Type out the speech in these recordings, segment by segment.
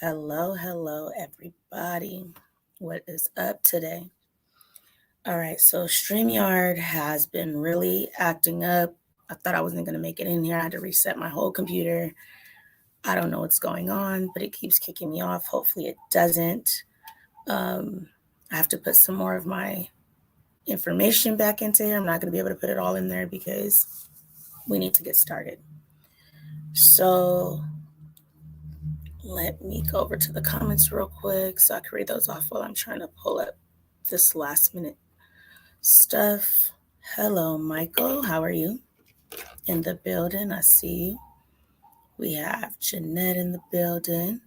Hello, everybody. What is up today? All right, so StreamYard has been really acting up. I thought I wasn't going to make it in here. I had to reset my whole computer. I don't know what's going on, but it keeps kicking me off. Hopefully, it doesn't. I have to put some more of my information back into here. I'm not going to be able to put it all in there because we need to get started. So let me go over to the comments real quick so I can read those off while I'm trying to pull up this last minute stuff. Hello, Michael. How are you? In the building, I see you. We have Jeanette in the building.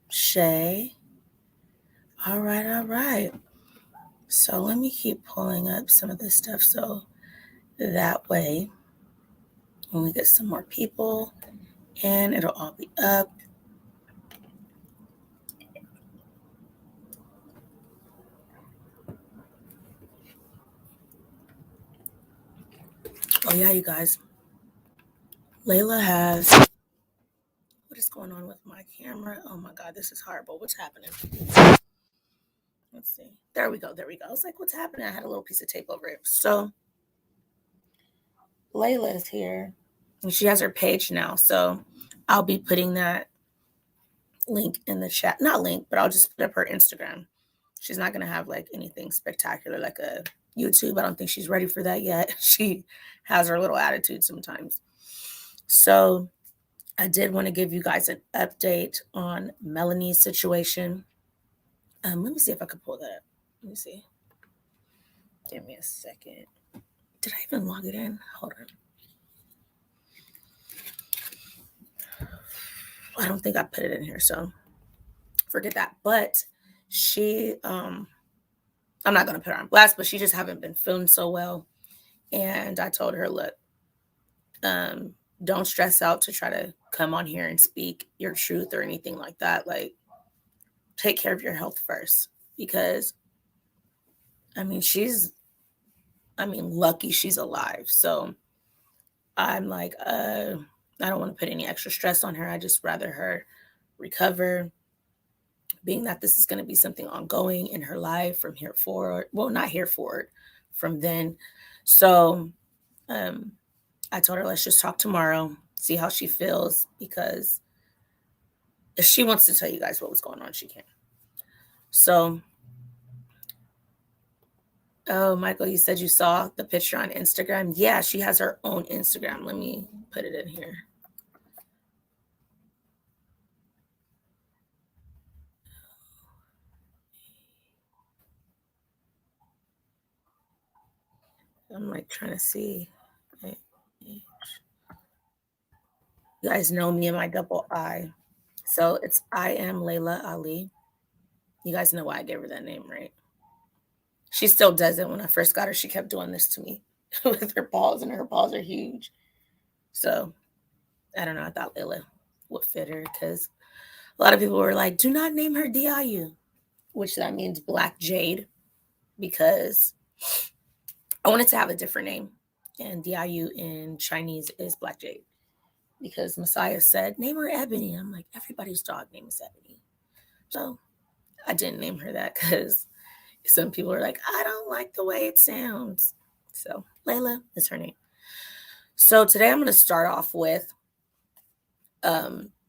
Shay. All right. So let me keep pulling up some of this stuff so that way when we get some more people and it'll all be up. Oh yeah, you guys. Layla has... What is going on with my camera? Oh my God, this is horrible. What's happening? Let's see. There we go. I was like, what's happening? I had a little piece of tape over it. So Layla is here and she has her page now. So I'll be putting that link in the chat. Not link, but I'll just put up her Instagram. She's not going to have like anything spectacular like a YouTube. I don't think she's ready for that yet. She has her little attitude sometimes. So I did want to give you guys an update on Melanie's situation. Let me see if I could pull that up. Let me see. Give me a second. Did I even log it in? Hold on. I don't think I put it in here, so forget that. But she, I'm not going to put her on blast, but she just haven't been feeling so well. And I told her, look, don't stress out to try to come on here and speak your truth or anything like that. Like, take care of your health first, because lucky she's alive. So I'm like, I don't want to put any extra stress on her. I just rather her recover, being that this is going to be something ongoing in her life from here forward. Well, not here forward, from then. So I told her, let's just talk tomorrow, see how she feels, because if she wants to tell you guys what was going on, she can. So, oh, Michael, you said you saw the picture on Instagram. Yeah, she has her own Instagram. Let me put it in here. I'm like trying to see. You guys know me and my double I. So it's I am Layla Ali. You guys know why I gave her that name, right? She still does it. When I first got her, she kept doing this to me with her paws, and her paws are huge. So I don't know. I thought Layla would fit her because a lot of people were like, do not name her Diayu, which that means Black Jade, because I wanted to have a different name. And Diayu in Chinese is Black Jade, because Messiah said, name her Ebony. I'm like, everybody's dog name is Ebony. So I didn't name her that because some people are like, I don't like the way it sounds. So Layla is her name. So today I'm going to start off with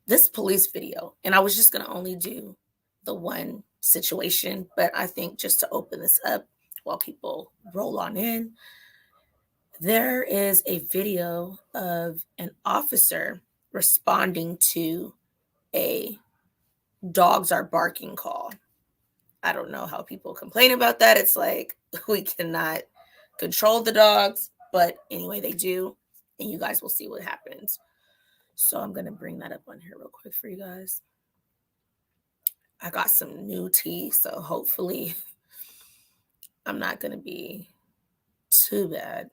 this police video. And I was just going to only do the one situation, but I think just to open this up while people roll on in, there is a video of an officer responding to a dogs are barking call. I don't know how people complain about that. It's like, we cannot control the dogs, but anyway, they do. And you guys will see what happens. So I'm going to bring that up on here real quick for you guys. I got some new tea, so hopefully I'm not going to be too bad.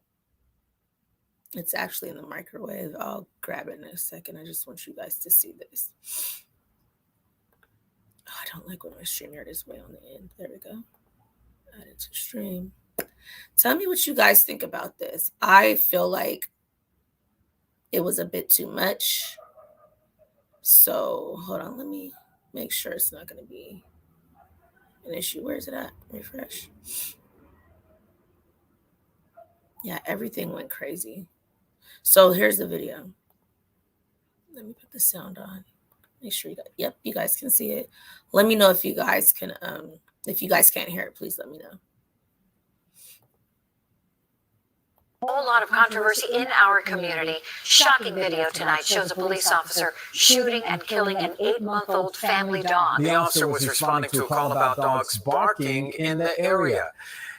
It's actually in the microwave. I'll grab it in a second. I just want you guys to see this. Oh, I don't like when my StreamYard is way on the end. There we go. Add it to stream. Tell me what you guys think about this. I feel like it was a bit too much. So hold on, let me make sure it's not going to be an issue. Where is it at? Refresh. Yeah, everything went crazy. So here's the video. Let me put the sound on. Make sure you got, yep, you guys can see it. Let me know if you guys can, if you guys can't hear it, please let me know. A whole lot of controversy in our community. Shocking video tonight shows a police officer shooting and killing an 8-month-old family dog. The officer was responding to a call about dogs barking in the area.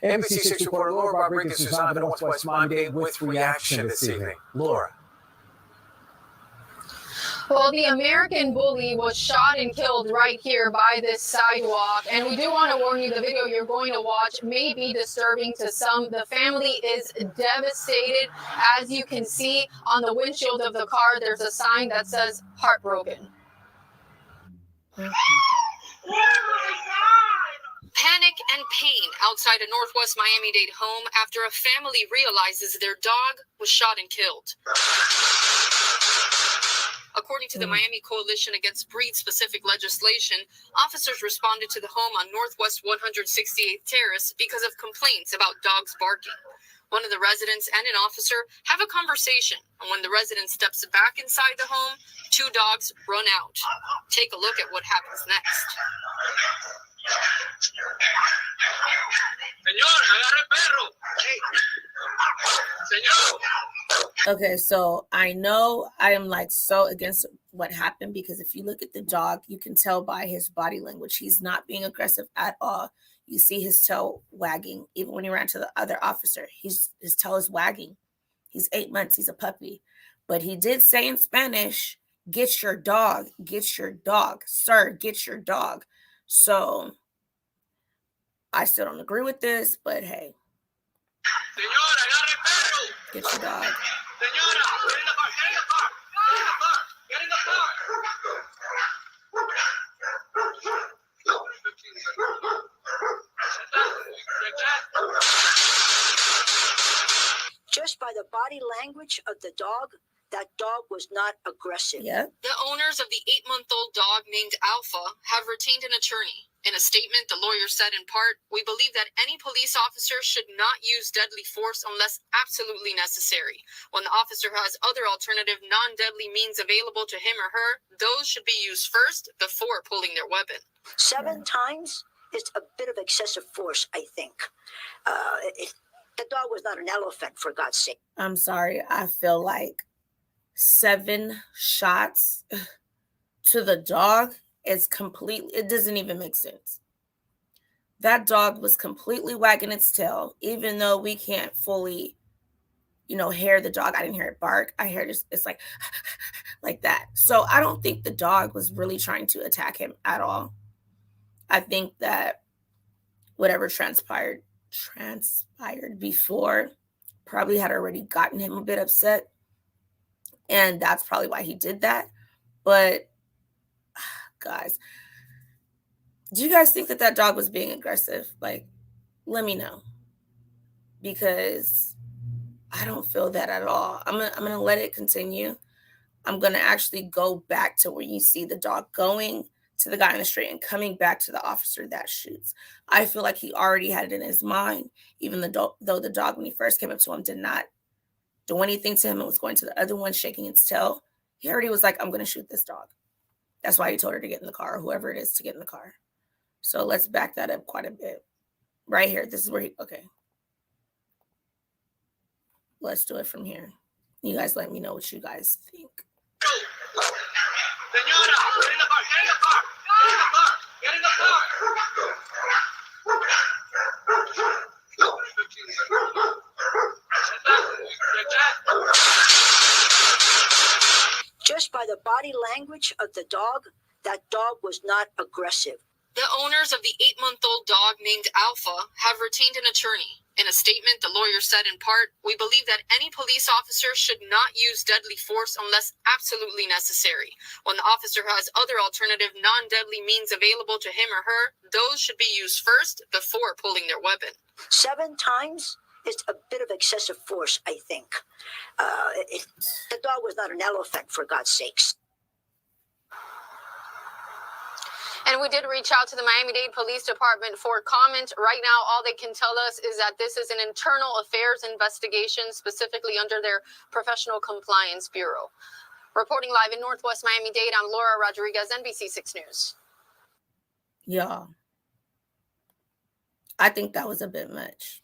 NBC 6 reporter Laura Rodriguez is on the Northwest Miami-Dade with reaction this evening. Laura. Well, the American bully was shot and killed right here by this sidewalk. And we do want to warn you, the video you're going to watch may be disturbing to some. The family is devastated. As you can see on the windshield of the car, there's a sign that says heartbroken. Panic and pain outside a Northwest Miami-Dade home after a family realizes their dog was shot and killed. According to the Miami Coalition Against Breed-Specific Legislation, officers responded to the home on Northwest 168th Terrace because of complaints about dogs barking. One of the residents and an officer have a conversation, and when the resident steps back inside the home, 2 dogs run out. Take a look at what happens next. Señor, agarre perro. Señor. Okay, so I know I am like so against what happened because if you look at the dog, you can tell by his body language. He's not being aggressive at all. You see his tail wagging. Even when he ran to the other officer, his tail is wagging. He's 8 months. He's a puppy. But he did say in Spanish, get your dog, sir, get your dog. So I still don't agree with this, but hey. Señora, agarre perro. Get your dog. Señora, get in the car, get in the car, get in the car, Just by the body language of the dog, that dog was not aggressive. Yeah. The owners of the 8-month-old dog named Alpha have retained an attorney. In a statement, the lawyer said in part, "We believe that any police officer should not use deadly force unless absolutely necessary. When the officer has other alternative non-deadly means available to him or her, those should be used first before pulling their weapon." 7 times is a bit of excessive force, I think. The dog was not an elephant, for God's sake. I'm sorry. I feel like 7 shots to the dog is completely, it doesn't even make sense. That dog was completely wagging its tail, even though we can't fully, hear the dog. I didn't hear it bark. I heard it's like, like that. So I don't think the dog was really trying to attack him at all. I think that whatever transpired before probably had already gotten him a bit upset. And that's probably why he did that. But guys, do you guys think that dog was being aggressive? Like, let me know, because I don't feel that at all. I'm gonna let it continue. I'm gonna actually go back to where you see the dog going to the guy in the street and coming back to the officer that shoots. I feel like he already had it in his mind, even though the dog, when he first came up to him, did not do anything to him. It was going to the other one, shaking its tail. He already was like, I'm going to shoot this dog. That's why he told her to get in the car, or whoever it is to get in the car. So let's back that up quite a bit. Right here. This is where okay. Let's do it from here. You guys let me know what you guys think. Señora, get in the car, get in the car, get in the car, Just by the body language of the dog, that dog was not aggressive. The owners of the 8-month-old dog named Alpha have retained an attorney. In a statement, the lawyer said in part, "We believe that any police officer should not use deadly force unless absolutely necessary. When the officer has other alternative non-deadly means available to him or her, those should be used first before pulling their weapon." 7 times is a bit of excessive force, I think. The dog was not an elephant, for God's sakes. And we did reach out to the Miami-Dade Police Department for comment. Right now, all they can tell us is that this is an internal affairs investigation, specifically under their Professional Compliance Bureau. Reporting live in Northwest Miami-Dade, I'm Laura Rodriguez, NBC 6 News. Y'all, I think that was a bit much.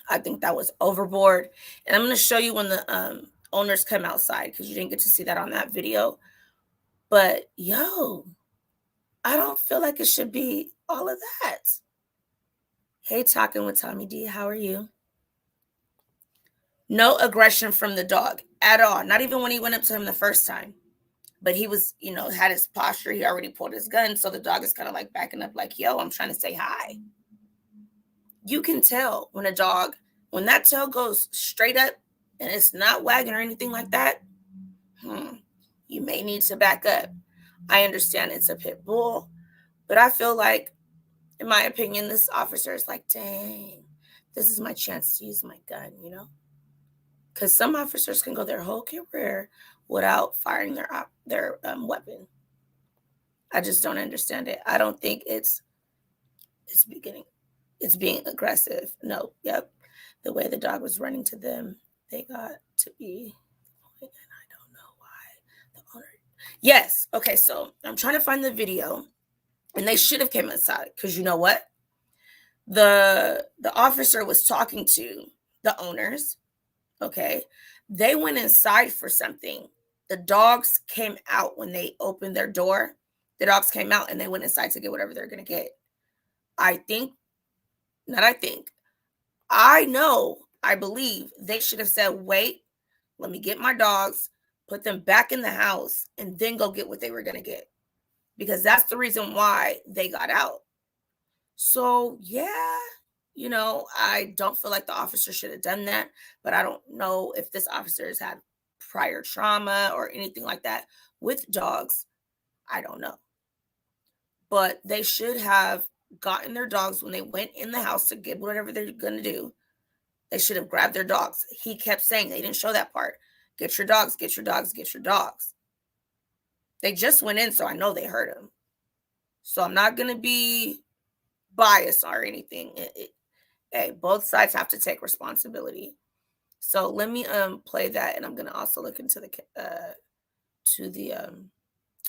I think that was overboard. And I'm going to show you when the owners come outside, because you didn't get to see that on that video. But, yo, I don't feel like it should be all of that. Hey, Talking with Tommy D, how are you? No aggression from the dog at all. Not even when he went up to him the first time. But he was, had his posture. He already pulled his gun. So the dog is kind of like backing up like, yo, I'm trying to say hi. You can tell when a dog, when that tail goes straight up and it's not wagging or anything like that, you may need to back up. I understand it's a pit bull, but I feel like, in my opinion, this officer is like, dang, this is my chance to use my gun, Because some officers can go their whole career without firing their weapon. I just don't understand it. I don't think it's being aggressive. No, yep. The way the dog was running to them, they got to be, and I don't know why the owner. Yes. Okay. So I'm trying to find the video, and they should have came inside, because you know what? The officer was talking to the owners. Okay. They went inside for something. The dogs came out when they opened their door. The dogs came out and they went inside to get whatever they're going to get. I believe they should have said, wait, let me get my dogs, put them back in the house, and then go get what they were going to get. Because that's the reason why they got out. So, yeah, I don't feel like the officer should have done that. But I don't know if this officer has had prior trauma or anything like that with dogs. I don't know. But they should have gotten their dogs when they went in the house to get whatever they're going to do. They should have grabbed their dogs. He kept saying, they didn't show that part. Get your dogs, get your dogs, get your dogs. They just went in, so I know they heard him. So I'm not going to be biased or anything. Hey, both sides have to take responsibility. So let me play that, and I'm going to also look into the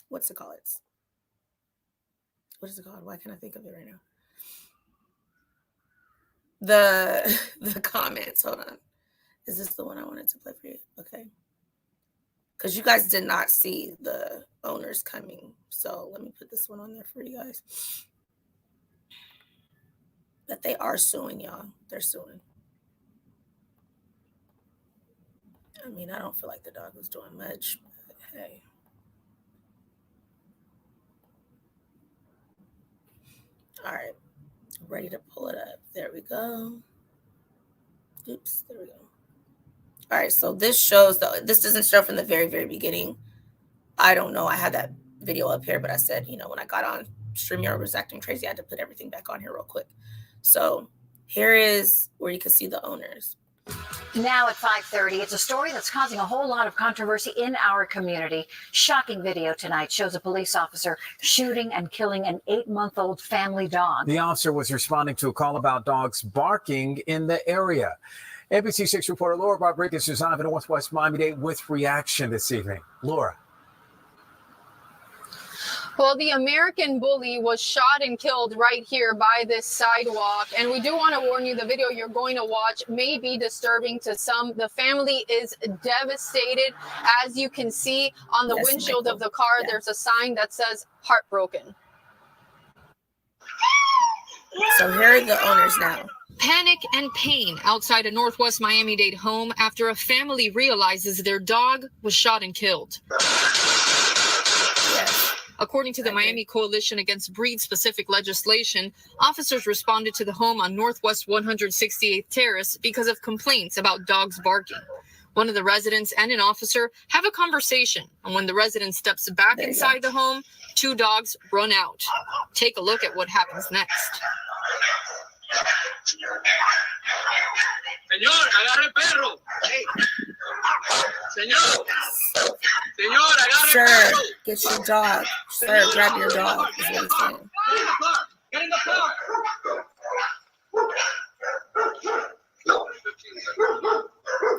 what's it called? What is it called? Why can't I think of it right now? The comments. Hold on. Is this the one I wanted to play for you? Okay. Because you guys did not see the owners coming. So let me put this one on there for you guys. But they are suing, y'all. They're suing. I mean, I don't feel like the dog was doing much, but hey. All right. Ready to pull it up. There we go. Oops, there we go. All right, so this shows, this doesn't show from the very, very beginning. I don't know. I had that video up here, but I said, when I got on, StreamYard was acting crazy. I had to put everything back on here real quick. So here is where you can see the owners. Now at 5:30, it's a story that's causing a whole lot of controversy in our community. Shocking video tonight shows a police officer shooting and killing an 8-month-old family dog. The officer was responding to a call about dogs barking in the area. NBC 6 reporter Laura Rodriguez is live in Northwest Miami-Dade with reaction this evening. Laura. Well, the American bully was shot and killed right here by this sidewalk. And we do want to warn you, the video you're going to watch may be disturbing to some. The family is devastated. As you can see on the windshield of the car, there's a sign that says heartbroken. So here are the owners now. Panic and pain outside a Northwest Miami-Dade home after a family realizes their dog was shot and killed. Yes. According to the Miami Coalition Against Breed-Specific Legislation, officers responded to the home on Northwest 168th Terrace because of complaints about dogs barking. One of the residents and an officer have a conversation, and when the resident steps back inside the home, 2 dogs run out. Take a look at what happens next. Señor, agarre el perro. Hey. Señor. Señor, agarre el Sure, perro. get your dog. Sir, grab your dog, is what he's saying. Get in the car!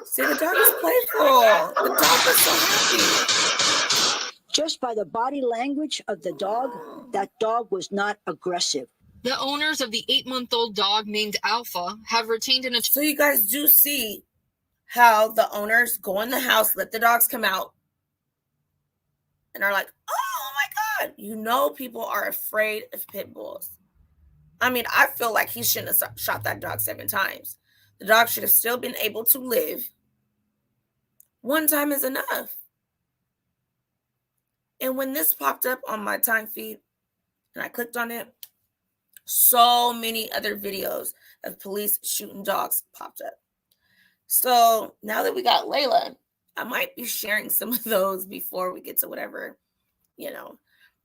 See, the dog is playful. The dog is so happy. Just by the body language of the dog, that dog was not aggressive. The owners of the 8-month-old dog named Alpha have retained an So you guys do see how the owners go in the house, let the dogs come out, and are like, oh my God. You know people are afraid of pit bulls. I mean, I feel like he shouldn't have shot that dog 7 times. The dog should have still been able to live. One time is enough. And when this popped up on my time feed and I clicked on it, so many other videos of police shooting dogs popped up. So now that we got Layla, I might be sharing some of those before we get to whatever,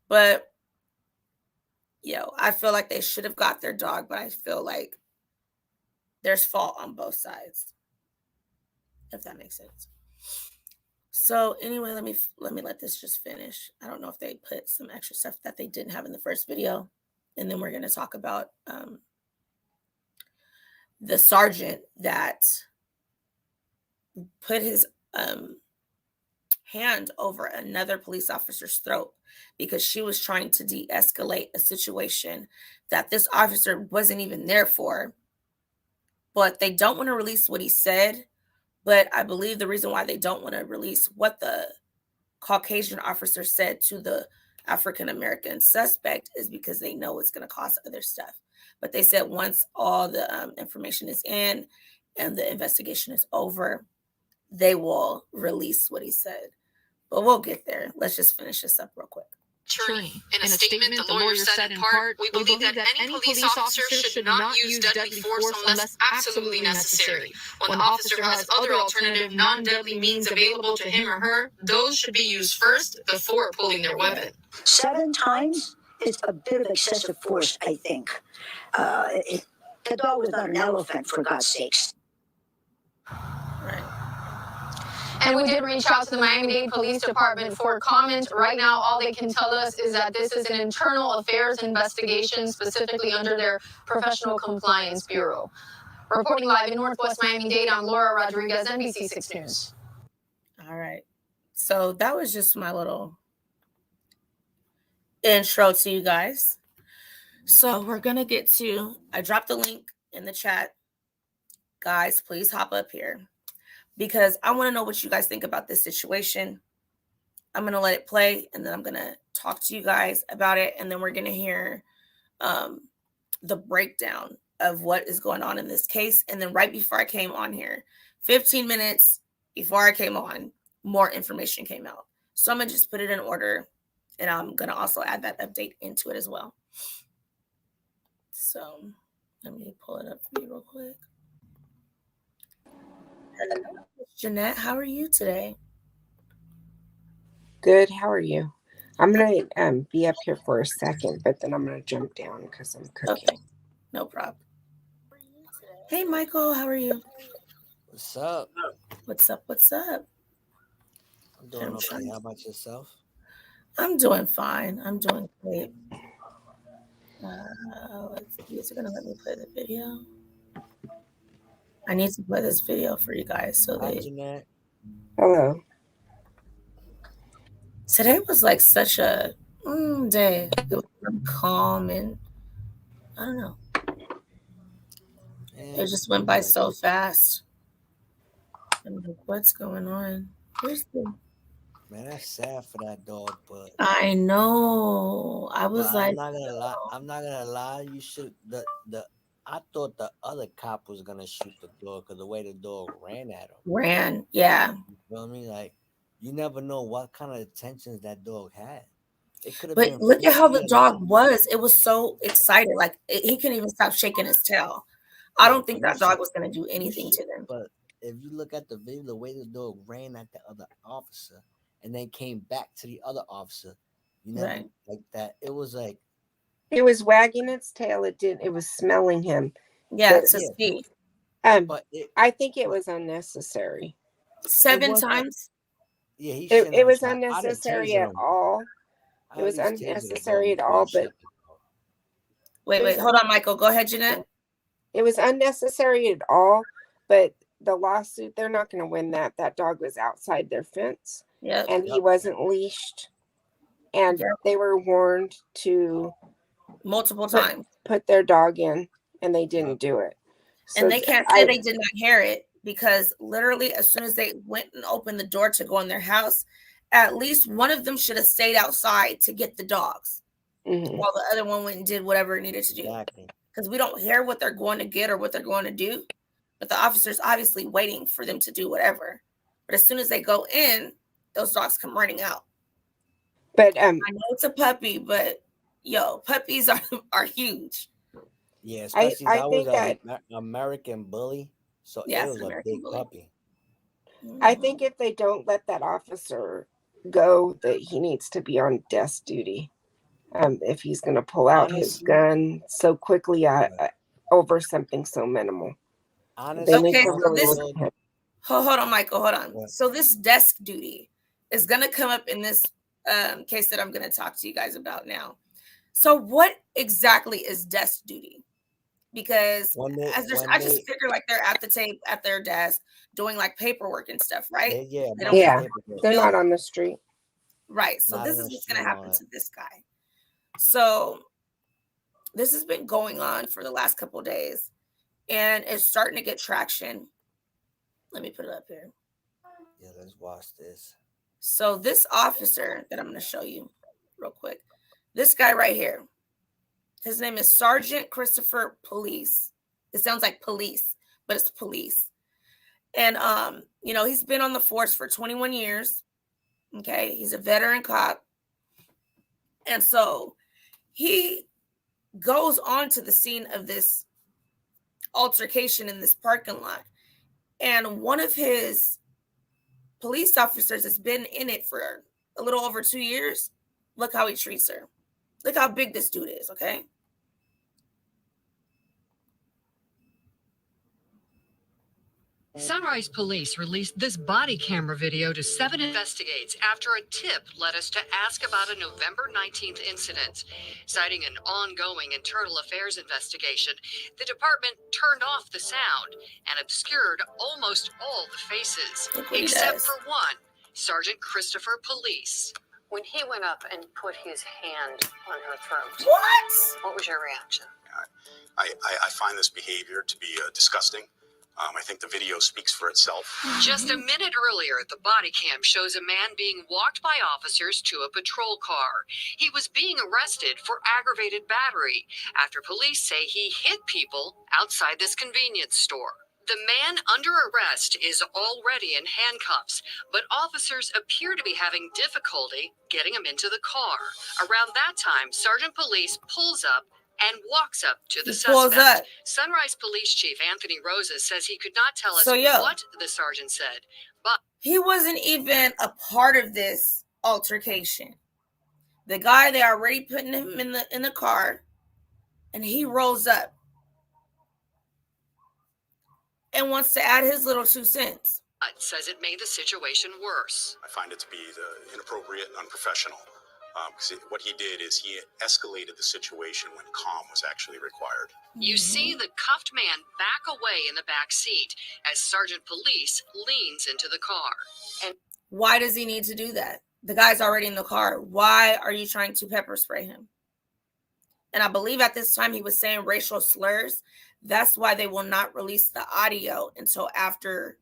But, I feel like they should have got their dog, but I feel like there's fault on both sides, if that makes sense. So anyway, let me let this just finish. I don't know if they put some extra stuff that they didn't have in the first video. And then we're going to talk about the sergeant that put his hand over another police officer's throat because she was trying to de-escalate a situation that this officer wasn't even there for. But they don't want to release what he said. But I believe the reason why they don't want to release what the Caucasian officer said to the African-American suspect is because they know it's going to cause other stuff. But they said once all the information is in and the investigation is over, they will release what he said. But we'll get there. Let's just finish this up real quick. Attorney. In a statement, the lawyer said in part, we believe that any police officer should not use deadly force unless absolutely necessary. When the officer has other alternative non-deadly means available to him or her, those should be used first before pulling their weapon. 7 times is a bit of excessive force, I think. The dog was not an elephant, for God's sakes. Right. And we did reach out to the Miami-Dade Police Department for comment. Right now, all they can tell us is that this is an internal affairs investigation, specifically under their Professional Compliance Bureau. Reporting live in Northwest Miami-Dade, I'm Laura Rodriguez, NBC 6 News. All right. So that was just my little intro to you guys. So we're going to get to, I dropped the link in the chat. Guys, please hop up here because I want to know what you guys think about this situation. I'm going to let it play and then I'm going to talk to you guys about it. And then we're going to hear the breakdown of what is going on in this case. And then right before I came on here, 15 minutes before I came on, more information came out. So I'm going to just put it in order and I'm going to also add that update into it as well. So let me pull it up for you real quick. Hello, Jeanette. How are you today? Good. How are you? I'm going to be up here for a second, but then I'm going to jump down because I'm cooking. Okay. No problem. Hey, Michael. How are you? What's up? What's up? What's up? I'm doing okay. How about yourself? I'm doing fine. I'm doing great. Let's see. Is it going to let me play the video? I need to play this video for you guys. So Hi, Jeanette. Hello. Today was like such a day. It was really calm and I don't know. Yeah, It just went by so fast. I'm like, what's going on? Where's the... Man, that's sad for that dog, but I know. I was like, I'm not gonna lie. You should I thought the other cop was gonna shoot the dog because the way the dog ran at him. Yeah. You feel me? Like you never know what kind of intentions that dog had. It could have But been. look at how the dog was. It was so excited. Like he couldn't even stop shaking his tail. I don't think that dog was going to do anything to them. But if you look at the video, the way the dog ran at the other officer and then came back to the other officer, you know, Right. like that. It was like It was wagging its tail. It was smelling him. Yeah, to see. But I think it was unnecessary. 7 times. Yeah, it was unnecessary at all. It was These tasers are unnecessary at going all, before but Wait, it was hold on, Michael. Go ahead, Jeanette. it was unnecessary at all, but the lawsuit, they're not going to win that. That dog was outside their fence Yep. and he Yep. wasn't leashed. And Yep. they were warned to Multiple times. put their dog in, and they didn't do it. So And they can't say they did not hear it, because literally as soon as they went and opened the door to go in their house, at least one of them should have stayed outside to get the dogs, while the other one went and did whatever it needed to do. Exactly. Because we don't hear what they're going to get or what they're going to do, but the officer's obviously waiting for them to do whatever. But as soon as they go in, those dogs come running out. But I know it's a puppy, but yo, puppies are huge. Yeah, especially I that think was that an American bully, so Yeah, it it's was an a American big bully. puppy. I think if they don't let that officer go, that he needs to be on desk duty. If he's going to pull out his Honestly, gun so quickly over something so minimal, they need Okay, to so really this look at him. hold on, Michael, hold on. Yeah. So this desk duty is going to come up in this case that I'm going to talk to you guys about now. So what exactly is desk duty? Because I just figure like they're at the tape at their desk doing like paperwork and stuff, right? They're not on the street. Right. So this is what's going to happen to this guy. So this has been going on for the last couple of days, and it's starting to get traction. Let me put it up here. Yeah, let's watch this. So this officer that I'm going to show you real quick, this guy right here, his name is Sergeant Christopher Pullease. It sounds like police, but it's police. And, you know, he's been on the force for 21 years. Okay. He's a veteran cop. And so he goes on to the scene of this altercation in this parking lot. And one of his police officers has been in it for a little over 2 years. Look how he treats her. Look how big this dude is, okay? Sunrise Police released this body camera video to 7 Investigates after a tip led us to ask about a November 19th incident. Citing an ongoing internal affairs investigation, the department turned off the sound and obscured almost all the faces, except for one, Sergeant Christopher Pullease. When he went up and put his hand on her throat, what was your reaction? I find this behavior to be disgusting. I think the video speaks for itself. Just a minute earlier, the body cam shows a man being walked by officers to a patrol car. He was being arrested for aggravated battery after police say he hit people outside this convenience store. The man under arrest is already in handcuffs, but officers appear to be having difficulty getting him into the car. Around that time, Sergeant Pullease pulls up and walks up to the suspect. Sunrise Police Chief Anthony Roses says he could not tell us what the sergeant said, but he wasn't even a part of this altercation. The guy, they already putting him in the car, and he rolls up and wants to add his little 2 cents. Says it made the situation worse. I find it to be inappropriate and unprofessional. Because what he did is he escalated the situation when calm was actually required. You see the cuffed man back away in the back seat as Sergeant Pullease leans into the car. And why does he need to do that? The guy's already in the car. Why are you trying to pepper spray him? And I believe at this time he was saying racial slurs. That's why they will not release the audio until after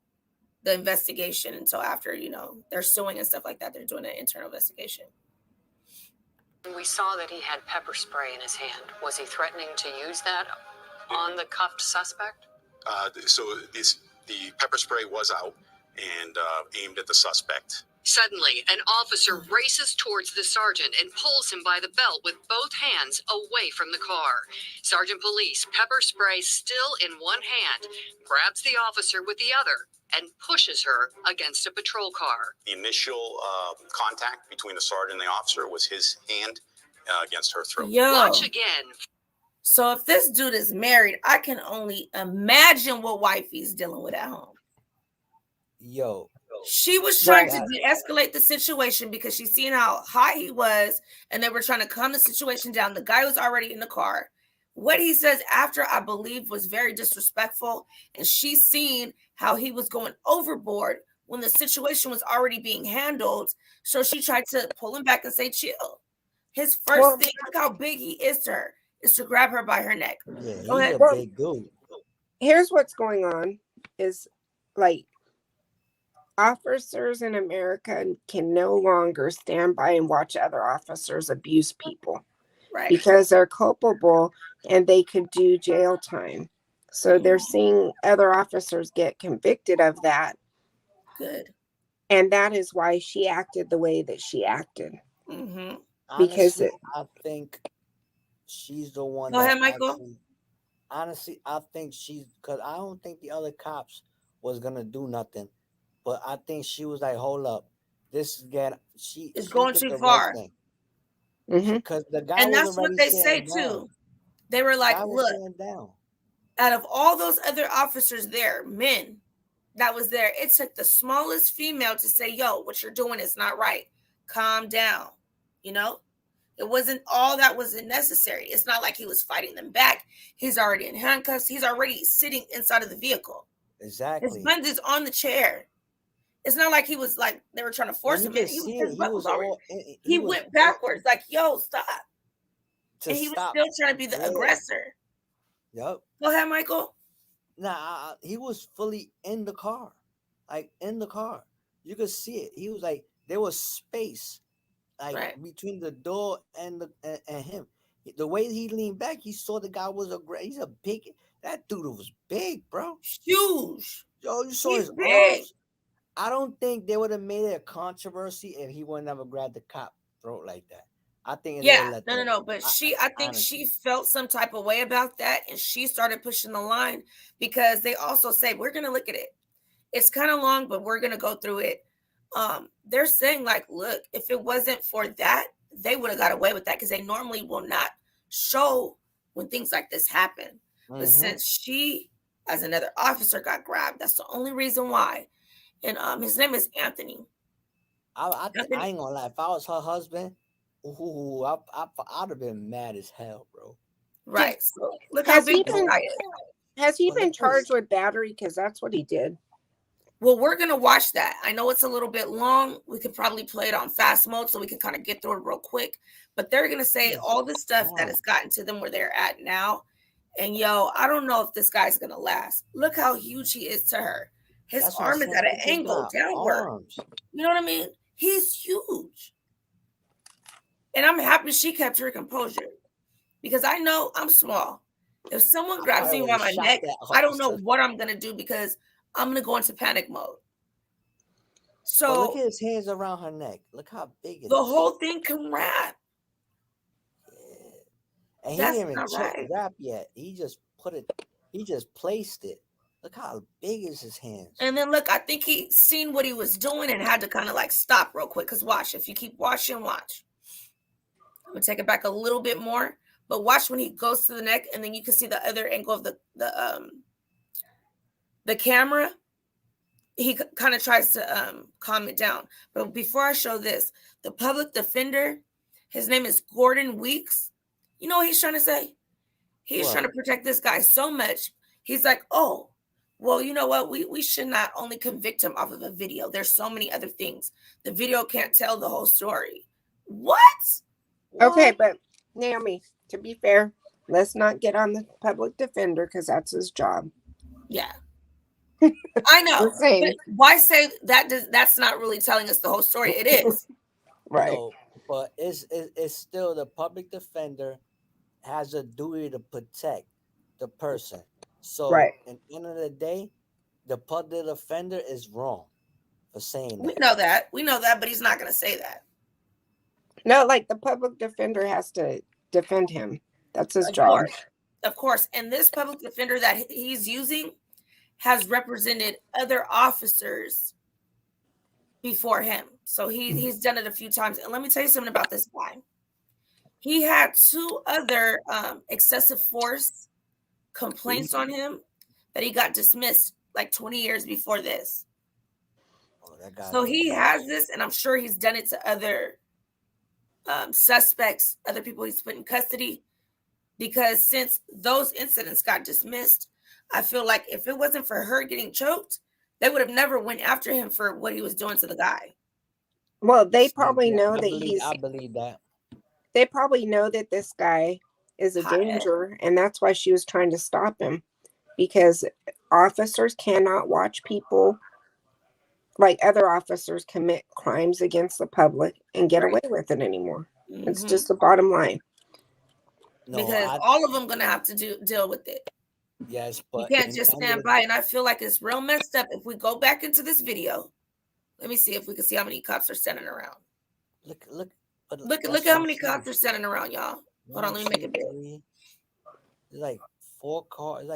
the investigation, until after, you know, they're suing and stuff like that. They're doing an internal investigation. We saw that he had pepper spray in his hand. Was he threatening to use that on the cuffed suspect? The pepper spray was out and aimed at the suspect. Suddenly, an officer races towards the sergeant and pulls him by the belt with both hands away from the car. Sergeant Pullease, pepper spray still in one hand, grabs the officer with the other and pushes her against a patrol car. The initial contact between the sergeant and the officer was his hand against her throat. Watch again. So if this dude is married, I can only imagine what wife he's dealing with at home. Yo, She was trying Right. to de-escalate the situation because she's seen how hot he was, and they were trying to calm the situation down. The guy was already in the car. What he says after, I believe, was very disrespectful, and she's seen how he was going overboard when the situation was already being handled. So she tried to pull him back and say, chill. His first thing, look how big he is to her, is to grab her by her neck. Yeah, Go he's ahead. a big dude. Here's what's going on is like officers in America can no longer stand by and watch other officers abuse people. Right. Because they're culpable and they could do jail time. So they're seeing other officers get convicted of that. Good. And that is why she acted the way that she acted. Mm-hmm. Because Honestly, I think she's the one Go ahead, Michael. Honestly, I think because I don't think the other cops was gonna do nothing, but I think she was like, "Hold up, this is she going did too the far." right thing." Mm-hmm. Because the guy And was that's what already they say sitting down. too. They were like, Guy was look, sitting down. out of all those other officers there, men that was there, it took the smallest female to say, yo, what you're doing is not right. Calm down. You know, it wasn't all that wasn't necessary. It's not like he was fighting them back. He's already in handcuffs. He's already sitting inside of the vehicle. Exactly. His buns is on the chair. It's not like he was like they were trying to force him in. His butt was already. He went backwards, like, yo, stop. And he was still trying to be the aggressor. Yep. Go ahead, Michael. Nah, he was fully in the car. Like in the car. You could see it. He was like, there was space like between the door and him. The way he leaned back, he saw the guy was he's a big, that dude was big, bro. Huge. Yo, you saw his big. arms. I don't think they would have made it a controversy if he would never grabbed the cop throat like that. I think no. But I think she felt some type of way about that, and she started pushing the line because they also say we're gonna look at it. It's kind of long, but we're gonna go through it. They're saying like, look, if it wasn't for that, they would have got away with that because they normally will not show when things like this happen. Mm-hmm. But since she, as another officer, got grabbed, that's the only reason why. And his name is Anthony. I ain't gonna lie. If I was her husband, I'd have been mad as hell, bro. Right. So look how big this guy is. Has he been charged with battery? Because that's what he did. Well, we're going to watch that. I know it's a little bit long. We could probably play it on fast mode so we can kind of get through it real quick. But they're going to say all the stuff that has gotten to them where they're at now. And, yo, I don't know if this guy's going to last. Look how huge he is to her. His arm is at an angle downward. You know what I mean? He's huge. And I'm happy she kept her composure because I know I'm small. If someone grabs me around my neck, I don't know what I'm going to do because I'm going to go into panic mode. So look at his hands around her neck. Look how big it is. The whole thing can wrap. Yeah. And he didn't even check the wrap yet. He just placed it. Look how big is his hands. And then look, I think he seen what he was doing and had to kind of like stop real quick. Because watch, if you keep watching, watch. I'm going to take it back a little bit more. But watch when he goes to the neck and then you can see the other angle of the camera. He kind of tries to calm it down. But before I show this, the public defender, his name is Gordon Weeks. You know what he's trying to say? He's trying to protect this guy so much. He's like, oh, well, you know what? We should not only convict him off of a video. There's so many other things. The video can't tell the whole story. What? Okay, but Naomi, to be fair, let's not get on the public defender because that's his job. Yeah. I know. But why say that? That's not really telling us the whole story. It is. Right. No, but it's still the public defender has a duty to protect the person. So at the end of the day, the public defender is wrong for saying that. We know that, but he's not going to say that. No, like the public defender has to defend him. That's his job. Of course. And this public defender that he's using has represented other officers before him. So he's done it a few times. And let me tell you something about this guy. He had 2 other excessive force complaints on him that he got dismissed like 20 years before this. So he has this, and I'm sure he's done it to other suspects, other people he's put in custody. Because since those incidents got dismissed, I feel like if it wasn't for her getting choked, they would have never went after him for what he was doing to the guy. Well, they probably know that I believe that. They probably know that this guy is a danger, and that's why she was trying to stop him, because officers cannot watch people like other officers commit crimes against the public and get away with it anymore. It's just the bottom line. Because all of them going to have to deal with it. Yes, but you can't just stand by. And I feel like it's real messed up. If we go back into this video, let me see if we can see how many cops are standing around. Look at how many cops are standing around, y'all. Hold on, let me make it big. It's like 4 cars.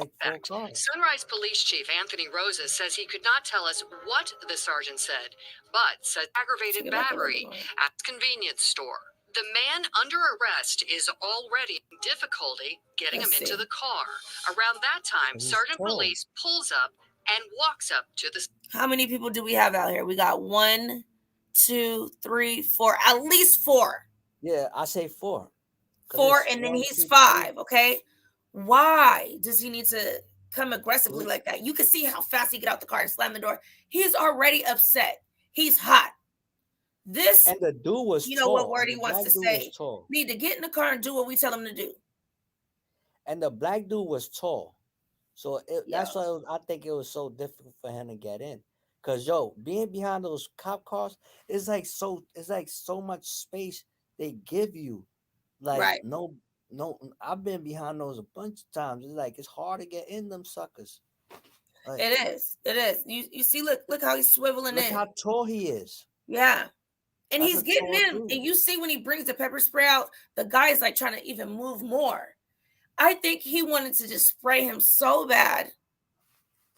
Sunrise Police Chief Anthony Rosas says he could not tell us what the sergeant said, but said aggravated battery at the convenience store. The man under arrest is already in difficulty getting him into the car. Around that time, Sergeant Pullease pulls up and walks up to the... How many people do we have out here? We got 1, 2, 3, 4. At least 4. Yeah, I say 4. 4, and then he's 5, okay? Why does he need to come aggressively like that? You can see how fast he get out the car and slam the door. He's already upset. He's hot. This, and the dude was you know tall. What word he wants to say. Need to get in the car and do what we tell him to do. And the black dude was tall. So that's why I think it was so difficult for him to get in. Because, being behind those cop cars, it's like so much space they give you. Like, no, I've been behind those a bunch of times. It's like, it's hard to get in them suckers. Like, it is. You see, look how he's swiveling in. Look how tall he is. Yeah. And he's getting in. And you see when he brings the pepper spray out, the guy is like trying to even move more. I think he wanted to just spray him so bad.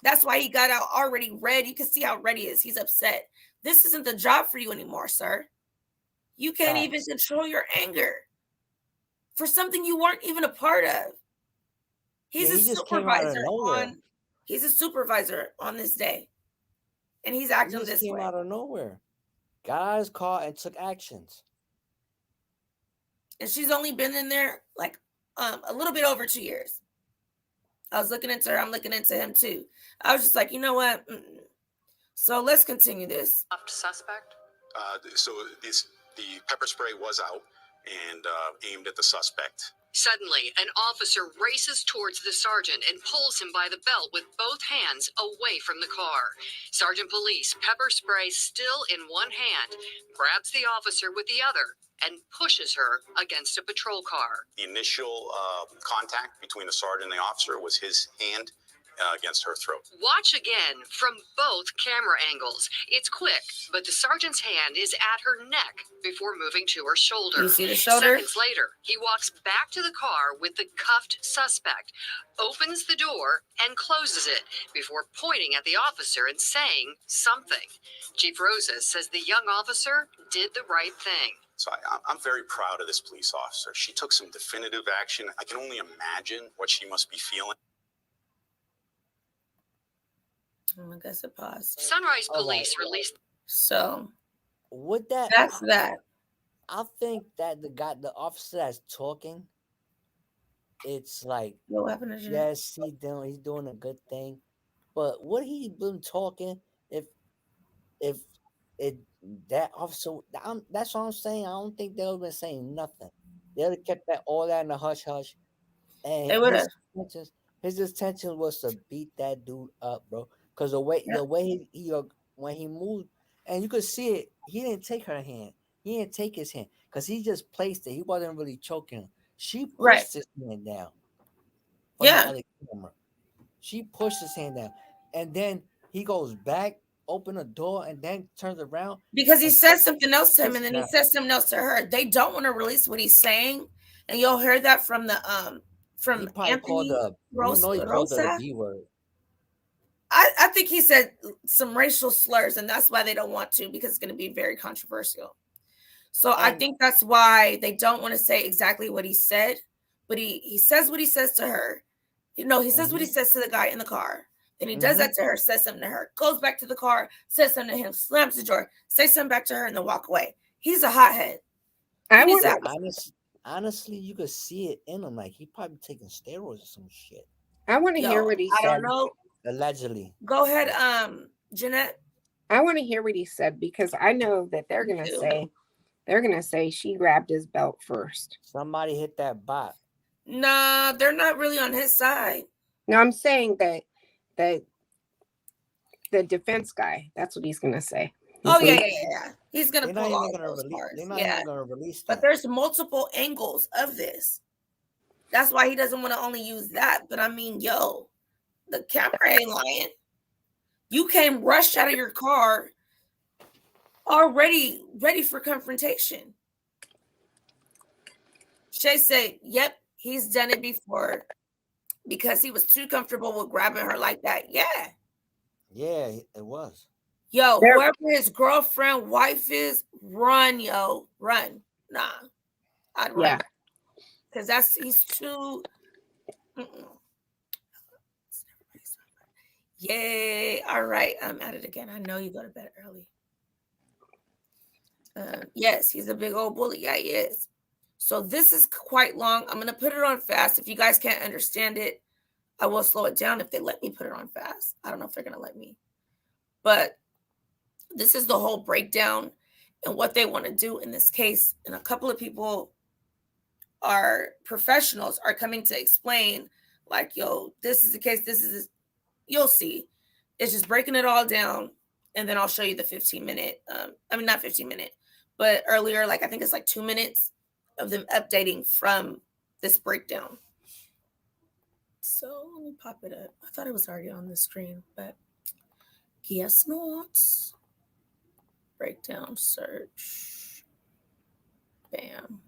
That's why he got out already red. You can see how red he is. He's upset. This isn't the job for you anymore, sir. You can't even control your anger for something you weren't even a part of. He's a supervisor on this day. And he's acting this way. He came out of nowhere. Got out of his car and took actions. And she's only been in there like a little bit over 2 years. I was looking into her. I'm looking into him too. I was just like, you know what? So let's continue this. Suspect? So the pepper spray was out and aimed at the suspect. Suddenly, an officer races towards the sergeant and pulls him by the belt with both hands away from the car. Sergeant Pullease, pepper spray still in one hand, grabs the officer with the other and pushes her against a patrol car. The initial contact between the sergeant and the officer was his hand against her throat. Watch again from both camera angles. It's quick, but the sergeant's hand is at her neck before moving to her shoulder. You see the shoulder? Seconds later, he walks back to the car with the cuffed suspect, opens the door, and closes it before pointing at the officer and saying something. Chief Rosas says the young officer did the right thing. So I'm very proud of this police officer. She took some definitive action. I can only imagine what she must be feeling. I guess it paused. Sunrise Police released. So, with that, that's that. I think that the officer that's talking, it's like, what happened to you? Yes, he's doing a good thing, but what he been talking, if that officer, that's what I'm saying. I don't think they would have been saying nothing. They would have kept all that in the hush hush, and they would have. His intention was to beat that dude up, bro. Because the way he when he moved, and you could see it, he didn't take her hand. He didn't take his hand because he just placed it. He wasn't really choking him. She pushed his hand down. She pushed his hand down, and then he goes back, open the door, and then turns around because he says something else to him, and then he says something else to her. They don't want to release what he's saying, and you'll hear that from the from Anthony Rosa. B word. I think he said some racial slurs, and that's why they don't want to, because it's going to be very controversial. So I think that's why they don't want to say exactly what he said, but he says what he says to her. You know, he says what he says to the guy in the car, Then he does that to her, says something to her, goes back to the car, says something to him, slams the door, says something back to her, and then walk away. He's a hothead. Honestly, you could see it in him. Like, he probably taking steroids or some shit. I want to hear what he said. I don't know. Allegedly. Go ahead, Jeanette. I want to hear what he said because I know that they're gonna say she grabbed his belt first. Somebody hit that bot. Nah, they're not really on his side. No, I'm saying that the defense guy, that's what he's gonna say. Yeah. He's gonna pull all those parts. They're not even gonna release that. But there's multiple angles of this. That's why he doesn't want to only use that. But I mean, the camera ain't lying. You came rushed out of your car already ready for confrontation. Shay said, yep, he's done it before because he was too comfortable with grabbing her like that. Yeah, it was. Whoever his girlfriend, wife is, run, run. Nah, I'd run. Because he's too. Yay. All right. I'm at it again. I know you go to bed early. Yes, he's a big old bully. Yeah, he is. So this is quite long. I'm going to put it on fast. If you guys can't understand it, I will slow it down if they let me put it on fast. I don't know if they're going to let me. But this is the whole breakdown and what they want to do in this case. And a couple of people professionals are coming to explain, like, this is the case. You'll see. It's just breaking it all down. And then I'll show you the 15-minute, not 15-minute, but earlier, like, I think it's like 2 minutes of them updating from this breakdown. So let me pop it up. I thought it was already on the screen, but guess not. Breakdown search. Bam.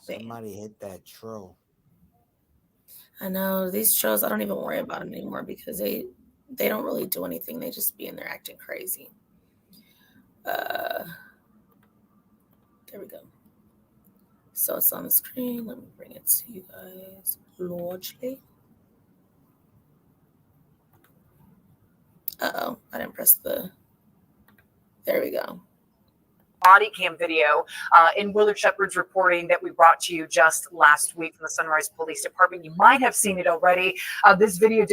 Somebody hit that troll. I know these trolls, I don't even worry about them anymore because they don't really do anything. They just be in there acting crazy. There we go. So it's on the screen. Let me bring it to you guys largely. Uh-oh, I didn't press there we go. Body cam video in Willard Shepard's reporting that we brought to you just last week from the Sunrise Police Department. You might have seen it already. This video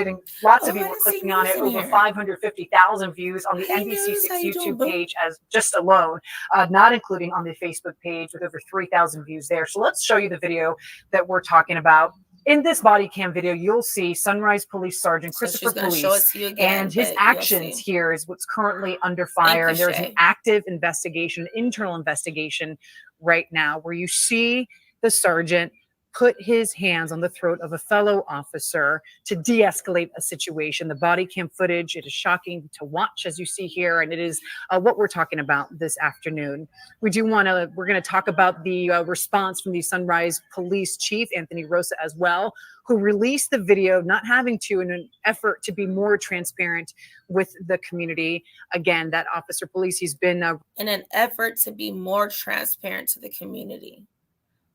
lots of you were clicking on it, over 550,000 views on the NBC6 YouTube page as just alone, not including on the Facebook page with over 3,000 views there. So let's show you the video that we're talking about. In this body cam video, you'll see Sunrise Police Sergeant Christopher Pullease, and his actions here is what's currently under fire. And there's an active investigation, internal investigation right now, where you see the sergeant put his hands on the throat of a fellow officer to de-escalate a situation. The body cam footage, it is shocking to watch, as you see here, and it is what we're talking about this afternoon. We're going to talk about the response from the Sunrise Police Chief, Anthony Rosa, as well, who released the video, not having to, in an effort to be more transparent with the community. Again, that Officer Pullease, he's been in an effort to be more transparent to the community.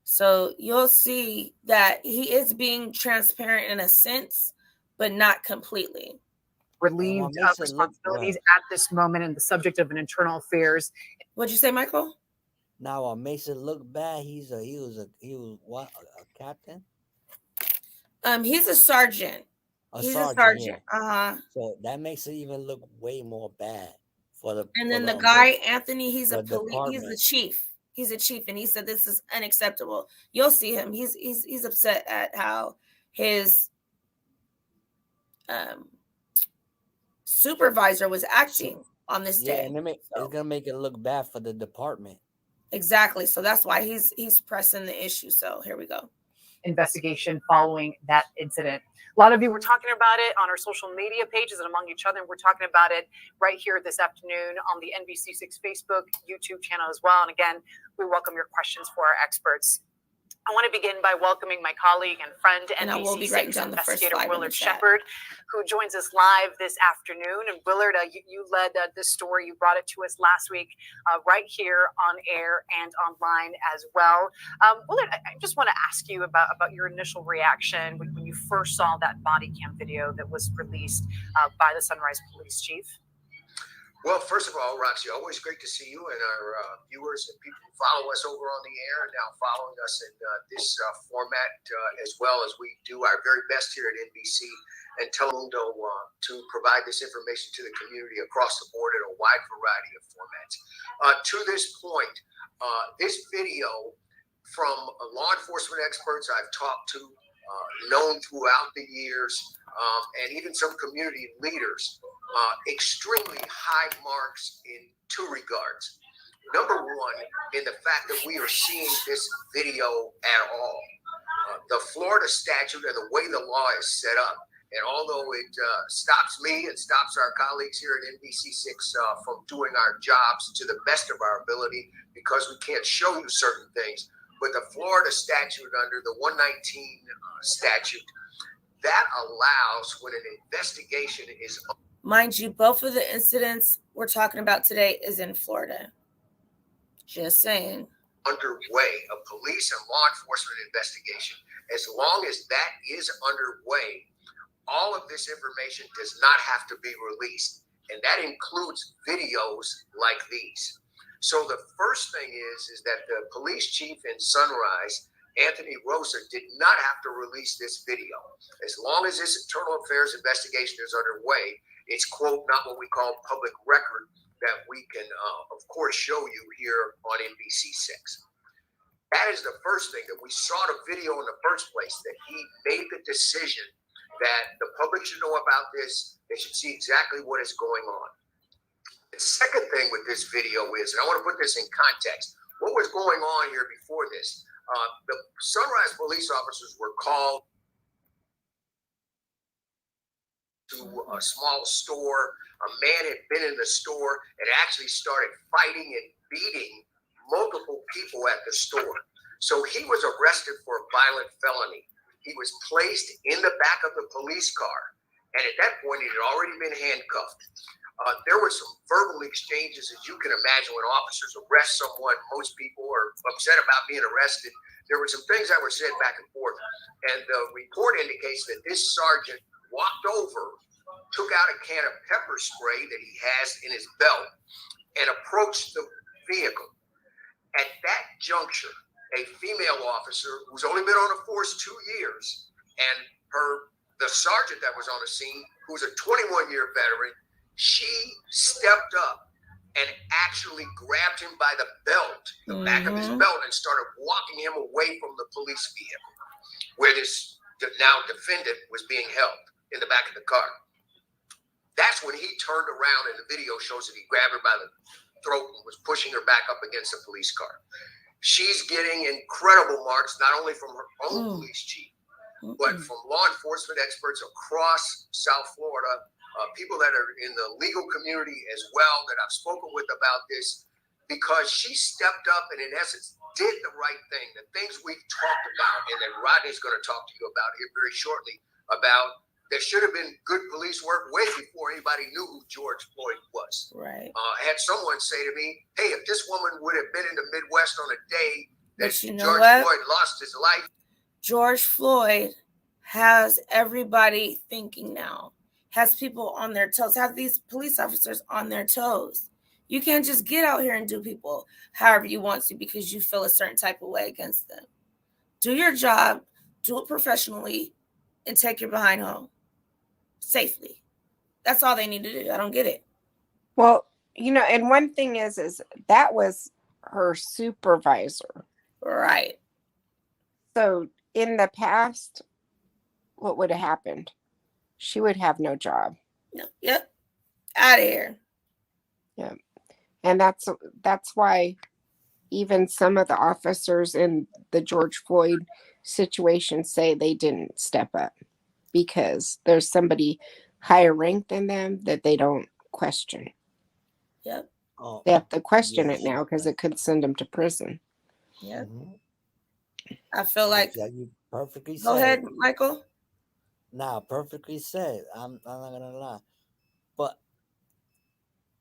So you'll see that he is being transparent in a sense, but not completely. Relieved of responsibilities at this moment and the subject of an internal affairs. What'd you say, Michael? Now, what makes it look bad? He was what, a captain? He's a sergeant. He's a sergeant. Yeah. So that makes it even look way more bad for the. And then the guy, Anthony, he's a police. He's the chief. He's a chief, and he said this is unacceptable. You'll see him. He's upset at how his supervisor was acting on this day. And it's gonna make it look bad for the department. Exactly. So that's why he's pressing the issue. So here we go. Investigation following that incident. A lot of you were talking about it on our social media pages and among each other. And we're talking about it right here this afternoon on the NBC6 Facebook, YouTube channel as well. And again, we welcome your questions for our experts. I want to begin by welcoming my colleague and friend, And I will be writing NBC6 down the first investigator 5 in the Willard chat. Shepard, who joins us live this afternoon. And Willard, you led this story. You brought it to us last week, right here on air and online as well. Willard, I just want to ask you about your initial reaction when you first saw that body cam video that was released by the Sunrise Police Chief. Well, first of all, Roxy, always great to see you and our viewers and people who follow us over on the air and now following us in this format as well as we do our very best here at NBC and Telemundo to provide this information to the community across the board in a wide variety of formats. To this point, this video from law enforcement experts I've talked to, known throughout the years, and even some community leaders, extremely high marks in 2 regards. Number one, in the fact that we are seeing this video at all. The Florida statute and the way the law is set up, and although it stops me and stops our colleagues here at NBC6 from doing our jobs to the best of our ability because we can't show you certain things, but the Florida statute under the 119 statute, that allows when an investigation is... Mind you, both of the incidents we're talking about today is in Florida. Just saying. Underway, a police and law enforcement investigation. As long as that is underway, all of this information does not have to be released. And that includes videos like these. So the first thing is that the police chief in Sunrise, Anthony Rosa, did not have to release this video. As long as this internal affairs investigation is underway, it's, quote, not what we call public record that we can, of course, show you here on NBC6. That is the first thing, that we saw the video in the first place, that he made the decision that the public should know about this. They should see exactly what is going on. The second thing with this video is, and I want to put this in context, what was going on here before this? The Sunrise police officers were called to a small store. A man had been in the store and actually started fighting and beating multiple people at the store. So he was arrested for a violent felony. He was placed in the back of the police car. And at that point, he had already been handcuffed. There were some verbal exchanges, as you can imagine, when officers arrest someone. Most people are upset about being arrested. There were some things that were said back and forth. And the report indicates that this sergeant walked over, took out a can of pepper spray that he has in his belt, and approached the vehicle. At that juncture, a female officer who's only been on the force 2 years, and the sergeant that was on the scene, who's a 21-year veteran, she stepped up and actually grabbed him by the belt, the back of his belt, and started walking him away from the police vehicle, where this now defendant was being held in the back of the car. That's when he turned around, and the video shows that he grabbed her by the throat and was pushing her back up against the police car. She's getting incredible marks, not only from her own police chief, but from law enforcement experts across South Florida, people that are in the legal community as well that I've spoken with about this, because she stepped up and in essence did the right thing, the things we've talked about, and that Rodney's going to talk to you about here very shortly, about there should have been good police work way before anybody knew who George Floyd was. Right. I had someone say to me, hey, if this woman would have been in the Midwest on a day that George Floyd lost his life. George Floyd has everybody thinking now, has people on their toes, have these police officers on their toes. You can't just get out here and do people however you want to because you feel a certain type of way against them. Do your job, do it professionally, and take your behind home safely. That's all they need to do. I don't get it. Well, and one thing is that was her supervisor. Right. So in the past, what would have happened? She would have no job. No. Yep. Out of here. Yep. And that's why even some of the officers in the George Floyd situation say they didn't step up because there's somebody higher ranked than them that they don't question. Yep. They have to question it now because it could send them to prison. Yep. I feel like. Yeah, you perfectly Go said. ahead, Michael. Nah, perfectly said. I'm not gonna lie, but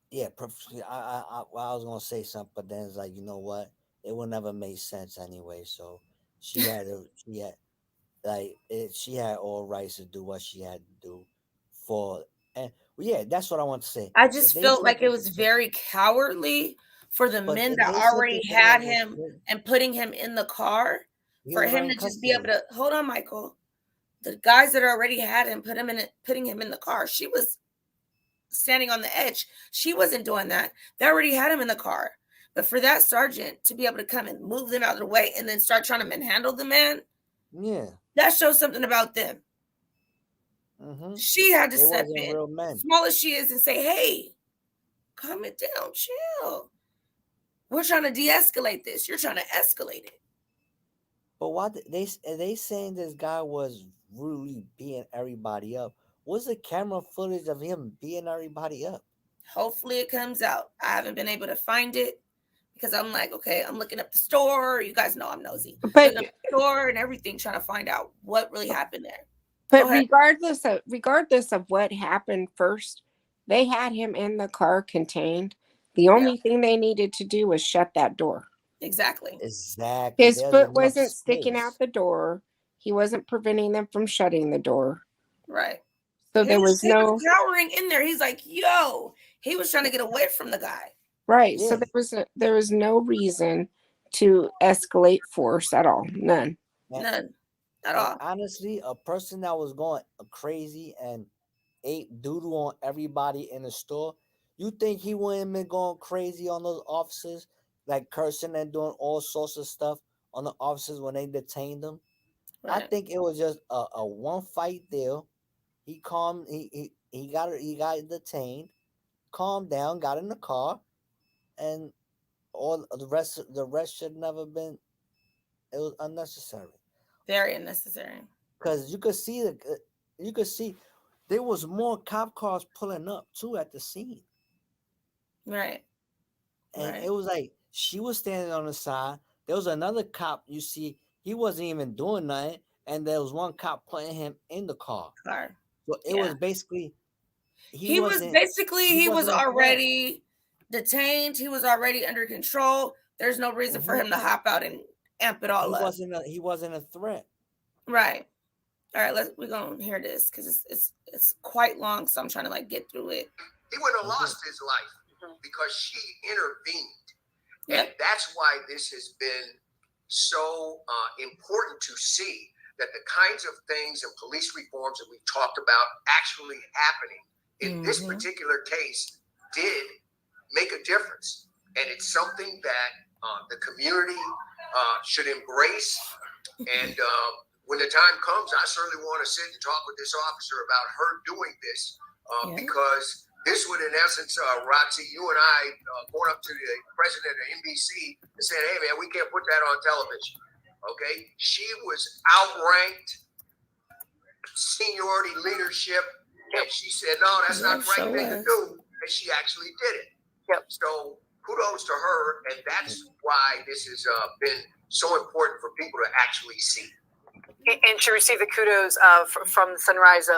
yeah, perfectly. Well, I was gonna say something, but then it's like, you know what? It would never make sense anyway. So she had to. She had all rights to do what she had to do for. And well, yeah, that's what I want to say. I If just they felt said, like it was very cowardly for the but men if that they said already the had dog was him good, and putting him in the car, he for was him already to in just be able custody. to hold on, Michael. The guys that already had him, putting him in the car. She was standing on the edge. She wasn't doing that. They already had him in the car. But for that sergeant to be able to come and move them out of the way and then start trying to manhandle the man, Yeah. that shows something about them. Mm-hmm. She had to They step wasn't in, real men. small as she is, and say, hey, calm it down, chill. We're trying to de-escalate this. You're trying to escalate it. But why they saying this guy was really beating everybody up? What's the camera footage of him beating everybody up? Hopefully it comes out. I haven't been able to find it because I'm like, okay, I'm looking up the store. You guys know I'm nosy. But Looking up the store and everything, trying to find out what really happened there. But regardless of what happened first, they had him in the car contained. The only thing they needed to do was shut that door. Exactly. His There's foot enough wasn't sticking space. out the door. He wasn't preventing them from shutting the door. Right. So there was He no was cowering in there. He's like, yo, he was trying to get away from the guy. right. Yeah. So there was no reason to escalate force at all. None. None at all. Honestly, a person that was going crazy and ate doodle on everybody in the store, you think he wouldn't have been going crazy on those officers, like cursing and doing all sorts of stuff on the officers when they detained him? Right. I think it was just a one fight deal. He calmed. He got detained, calmed down, got in the car, and all the rest should never been. It was unnecessary. Very unnecessary. Because you could see there was more cop cars pulling up too at the scene. Right. And it was like she was standing on the side. There was another cop, you see, he wasn't even doing nothing. And there was one cop putting him in the car. So it was basically he was a threat. already detained. He was already under control. There's no reason for him to hop out and amp it all up. He wasn't a threat. Right. All right, we're gonna hear this because it's quite long, so I'm trying to like get through it. He would have lost his life because she intervened. Yep. And that's why this has been so important to see that the kinds of things and police reforms that we've talked about actually happening in this particular case did make a difference. And it's something that the community should embrace. And when the time comes, I certainly want to sit and talk with this officer about her doing this because this would, in essence, Roxy, you and I going up to the president of NBC and saying, hey, man, we can't put that on television. Okay? She was outranked, seniority leadership, and she said, no, that's not the right thing to do. And she actually did it. Yep. So kudos to her. And that's why this has been so important for people to actually see. And she received the kudos from the Sunrise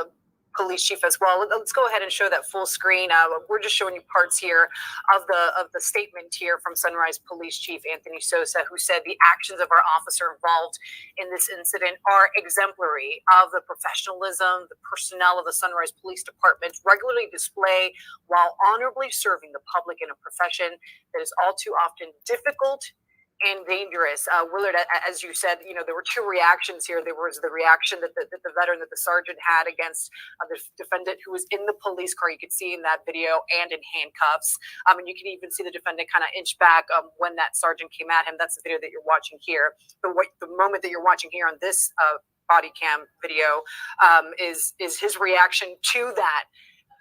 police chief as well. Let's go ahead and show that full screen. We're just showing you parts here of the statement here from Sunrise Police Chief Anthony Sosa, who said the actions of our officer involved in this incident are exemplary of the professionalism the personnel of the Sunrise Police Department regularly display while honorably serving the public in a profession that is all too often difficult and dangerous. Willard, as you said, there were two reactions here. There was the reaction that the veteran, that the sergeant had against the defendant who was in the police car. You could see in that video and in handcuffs. And you can even see the defendant kind of inch back when that sergeant came at him. That's the video that you're watching here. But the moment that you're watching here on this body cam video is his reaction to that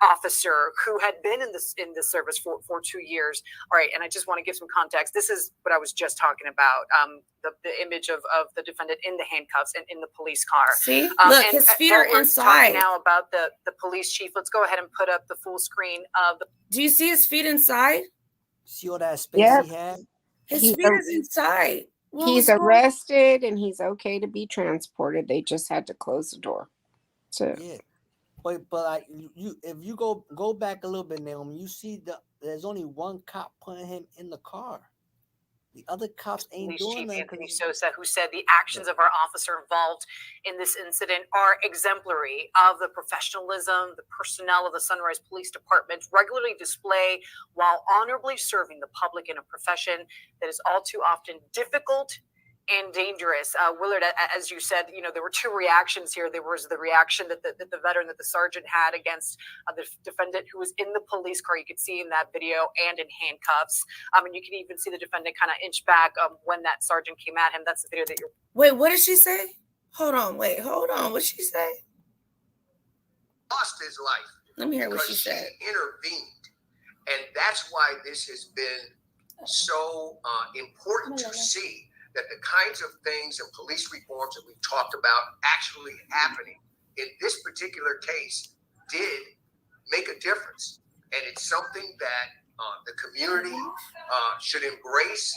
officer who had been in the service for 2 years. All right, and I just want to give some context. This is what I was just talking about. The image of the defendant in the handcuffs and in the police car. See, look, his feet are inside. Now about the police chief. Let's go ahead and put up the full screen of the. Do you see his feet inside? See all that space he had? His feet is inside. He's arrested and he's okay to be transported. They just had to close the door. So yeah, but like you, if you go back a little bit, Naomi, you see there's only one cop putting him in the car. The other cops ain't Police doing Chief that. Anthony Sosa, who said the actions of our officer involved in this incident are exemplary of the professionalism the personnel of the Sunrise Police Department regularly display while honorably serving the public in a profession that is all too often difficult and dangerous. Willard, as you said, there were two reactions here. There was the reaction that the veteran, that the sergeant had against the defendant who was in the police car. You could see in that video, and in handcuffs. And you can even see the defendant kind of inch back when that sergeant came at him. That's the video that you're. Wait, what did she say? Hold on. What did she say? Lost his life. Let me hear what she because said. She intervened, and that's why this has been so important to see. That the kinds of things and police reforms that we've talked about actually happening in this particular case did make a difference. And it's something that the community should embrace.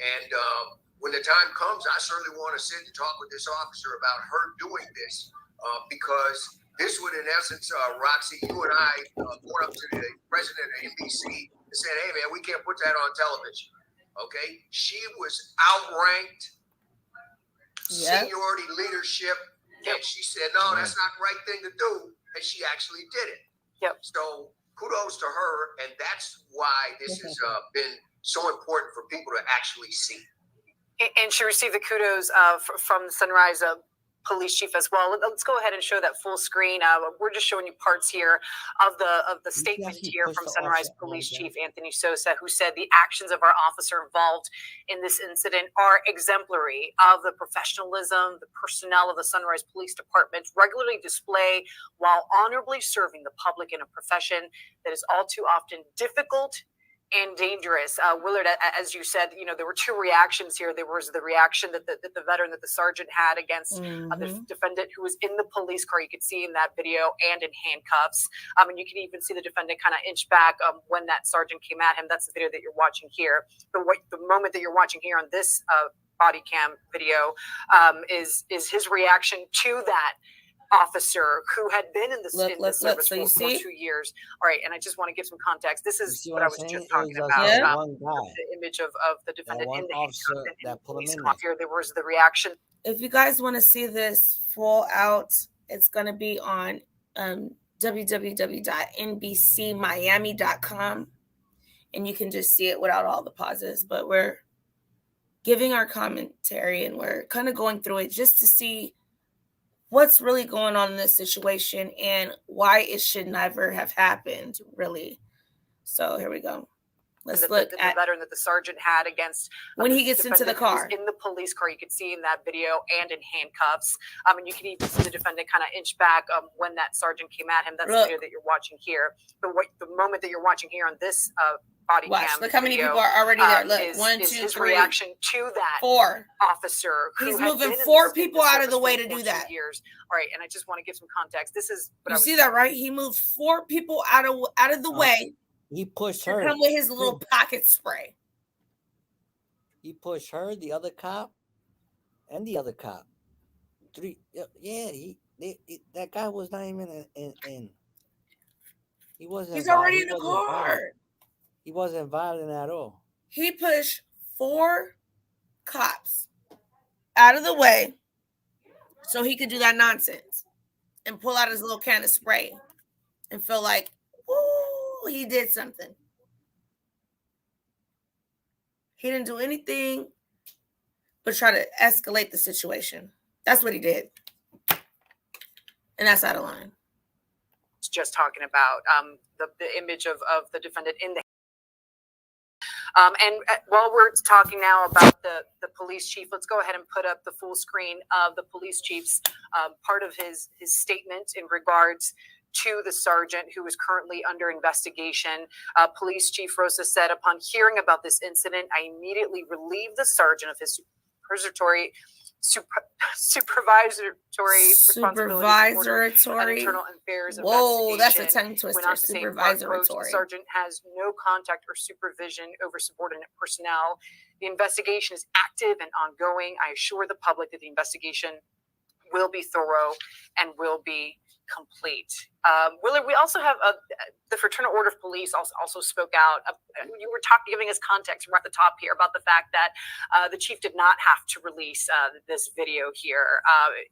And when the time comes, I certainly want to sit and talk with this officer about her doing this because this would, in essence, Roxy, you and I going up to the president of NBC and saying, hey, man, we can't put that on television. Okay, she was outranked, seniority leadership, and she said, no, that's not the right thing to do, and she actually did it. Yep. So kudos to her, and that's why this has been so important for people to actually see. And she received the kudos from the Sunrise Police Chief as well. Let's go ahead and show that full screen. We're just showing you parts here of the statement here from Sunrise Police Chief Anthony Sosa, who said the actions of our officer involved in this incident are exemplary of the professionalism the personnel of the Sunrise Police Department regularly display while honorably serving the public in a profession that is all too often difficult and dangerous. Willard, as you said, there were two reactions here. There was the reaction that the veteran, that the sergeant had against the defendant who was in the police car. You could see in that video, and in handcuffs. And you can even see the defendant kind of inch back when that sergeant came at him. That's the video that you're watching here. The moment that you're watching here on this body cam video is his reaction to that officer who had been in the service for 2 years. All right, and I just want to give some context. This is what I was just talking about. The image of the defendant in the officer that put him in here. There was the reaction. If you guys want to see this full out, it's going to be on www.nbcmiami.com, and you can just see it without all the pauses. But we're giving our commentary, and we're kind of going through it just to see what's really going on in this situation and why it should never have happened, really. So here we go. Let's look at the veteran that the sergeant had against when he gets into the car. In the police car, you could see in that video, and in handcuffs. And you can even see the defendant kind of inch back when that sergeant came at him. That's the video that you're watching here. The moment that you're watching here on this body cam. Look how many people are already there. Look, is 1, 2, his 3, reaction to that 4 officer. He's moving 4 people out of the way to do that. All right, and I just want to give some context. This is you see that, right? He moved 4 people out of the way. He pushed to her. Come with his little pocket spray. He pushed her, the other cop, and the other cop. 3. Yeah, that guy was not even in. He wasn't. He's already in the car. He wasn't violent at all. He pushed 4 cops out of the way so he could do that nonsense and pull out his little can of spray and feel like, ooh, he did something. He didn't do anything but try to escalate the situation. That's what he did. And that's out of line. It's just talking about the image of the defendant in the and while we're talking now about the police chief, let's go ahead and put up the full screen of the police chief's part of his statement in regards to the sergeant who is currently under investigation. Police Chief Rosa said, upon hearing about this incident, I immediately relieved the sergeant of his supervisory internal affairs. Whoa, that's a tongue twister. Supervisory. The sergeant has no contact or supervision over subordinate personnel The investigation is active and ongoing. I assure the public that the investigation will be thorough and will be complete. Willard, we also have the Fraternal Order of Police also spoke out. You were giving us context right at the top here about the fact that the chief did not have to release this video here.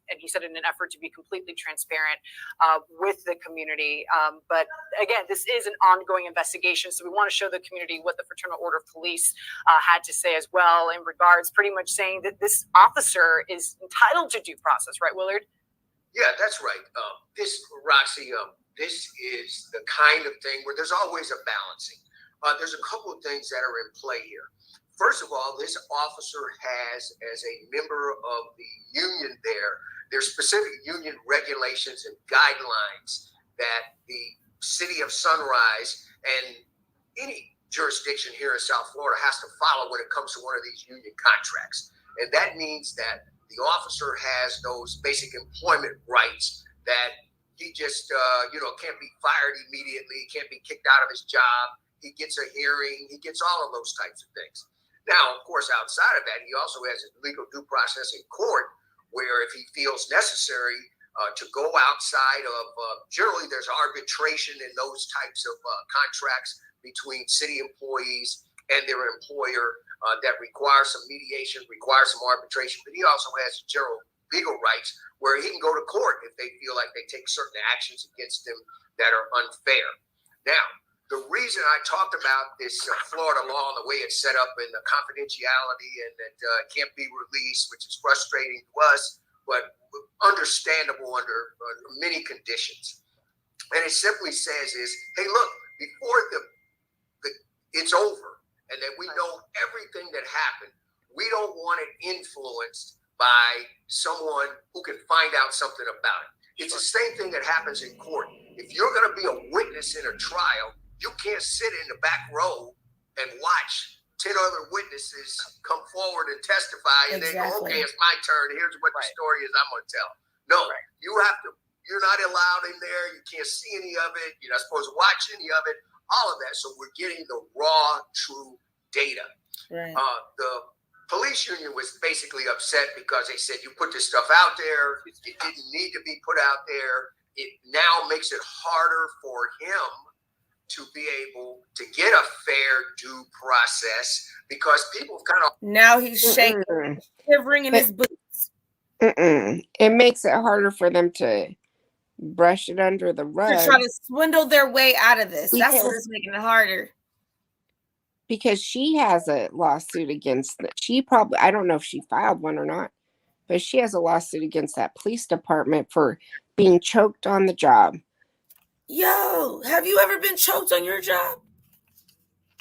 And he said in an effort to be completely transparent with the community. But again, this is an ongoing investigation. So we want to show the community what the Fraternal Order of Police had to say as well in regards, pretty much saying that this officer is entitled to due process, right, Willard? Yeah, that's right. Roxy, this is the kind of thing where there's always a balancing. There's a couple of things that are in play here. First of all, this officer has, as a member of the union there's specific union regulations and guidelines that the city of Sunrise and any jurisdiction here in South Florida has to follow when it comes to one of these union contracts. And that means that the officer has those basic employment rights that he just, can't be fired immediately, can't be kicked out of his job. He gets a hearing, he gets all of those types of things. Now, of course, outside of that, he also has a legal due process in court where if he feels necessary to go outside of, generally there's arbitration in those types of contracts between city employees and their employer that requires some mediation, requires some arbitration, but he also has general legal rights where he can go to court if they feel like they take certain actions against him that are unfair. Now, the reason I talked about this Florida law and the way it's set up and the confidentiality and that can't be released, which is frustrating to us, but understandable under many conditions. And it simply says is, hey, look, before it's over, and that we know everything that happened, we don't want it influenced by someone who can find out something about it. It's the same thing that happens in court. If you're going to be a witness in a trial, you can't sit in the back row and watch 10 other witnesses come forward and testify and then go, okay, it's my turn. Here's what the story is I'm going to tell. No, you're not allowed in there. You can't see any of it. You're not supposed to watch any of it. All of that. So we're getting the raw, true data. Right. The police union was basically upset because they said you put this stuff out there. It didn't need to be put out there. It now makes it harder for him to be able to get a fair due process because people kind of now he's shaking, shivering in his boots. It makes it harder for them to brush it under the rug. To try to swindle their way out of this. That's what is making it harder. Because she has a lawsuit against I don't know if she filed one or not, but she has a lawsuit against that police department for being choked on the job. Yo, have you ever been choked on your job?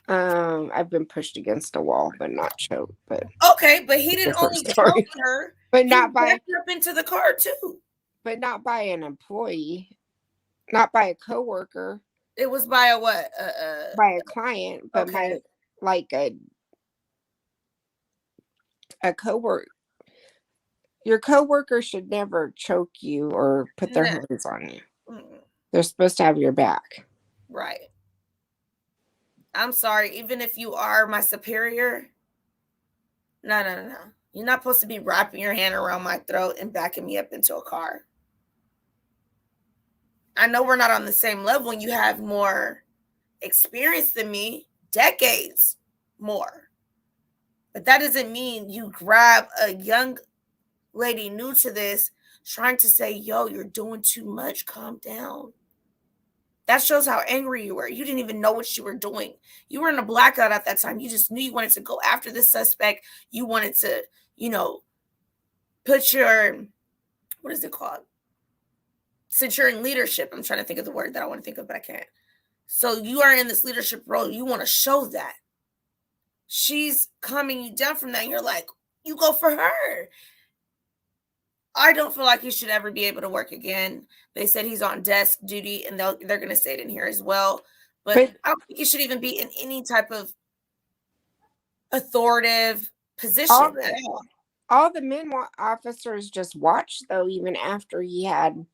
I've been pushed against a wall, but not choked. But okay, but he didn't only choke her, but not by up into the car too. But not by an employee, not by a coworker. It was by a what? By a client, but by like a coworker. Your coworker should never choke you or put their hands on you. They're supposed to have your back. Right. I'm sorry, even if you are my superior. No. You're not supposed to be wrapping your hand around my throat and backing me up into a car. I know we're not on the same level and you have more experience than me, decades more. But that doesn't mean you grab a young lady new to this trying to say, yo, you're doing too much, calm down. That shows how angry you were. You didn't even know what you were doing. You were in a blackout at that time. You just knew you wanted to go after the suspect. You wanted to, put your, what is it called? Since you're in leadership, I'm trying to think of the word that I want to think of, but I can't. So you are in this leadership role. You want to show that. She's calming you down from that. And you're like, you go for her. I don't feel like he should ever be able to work again. They said he's on desk duty, and they're going to say it in here as well. But I don't think he should even be in any type of authoritative position at all. All the men officers just watched, though, even after he had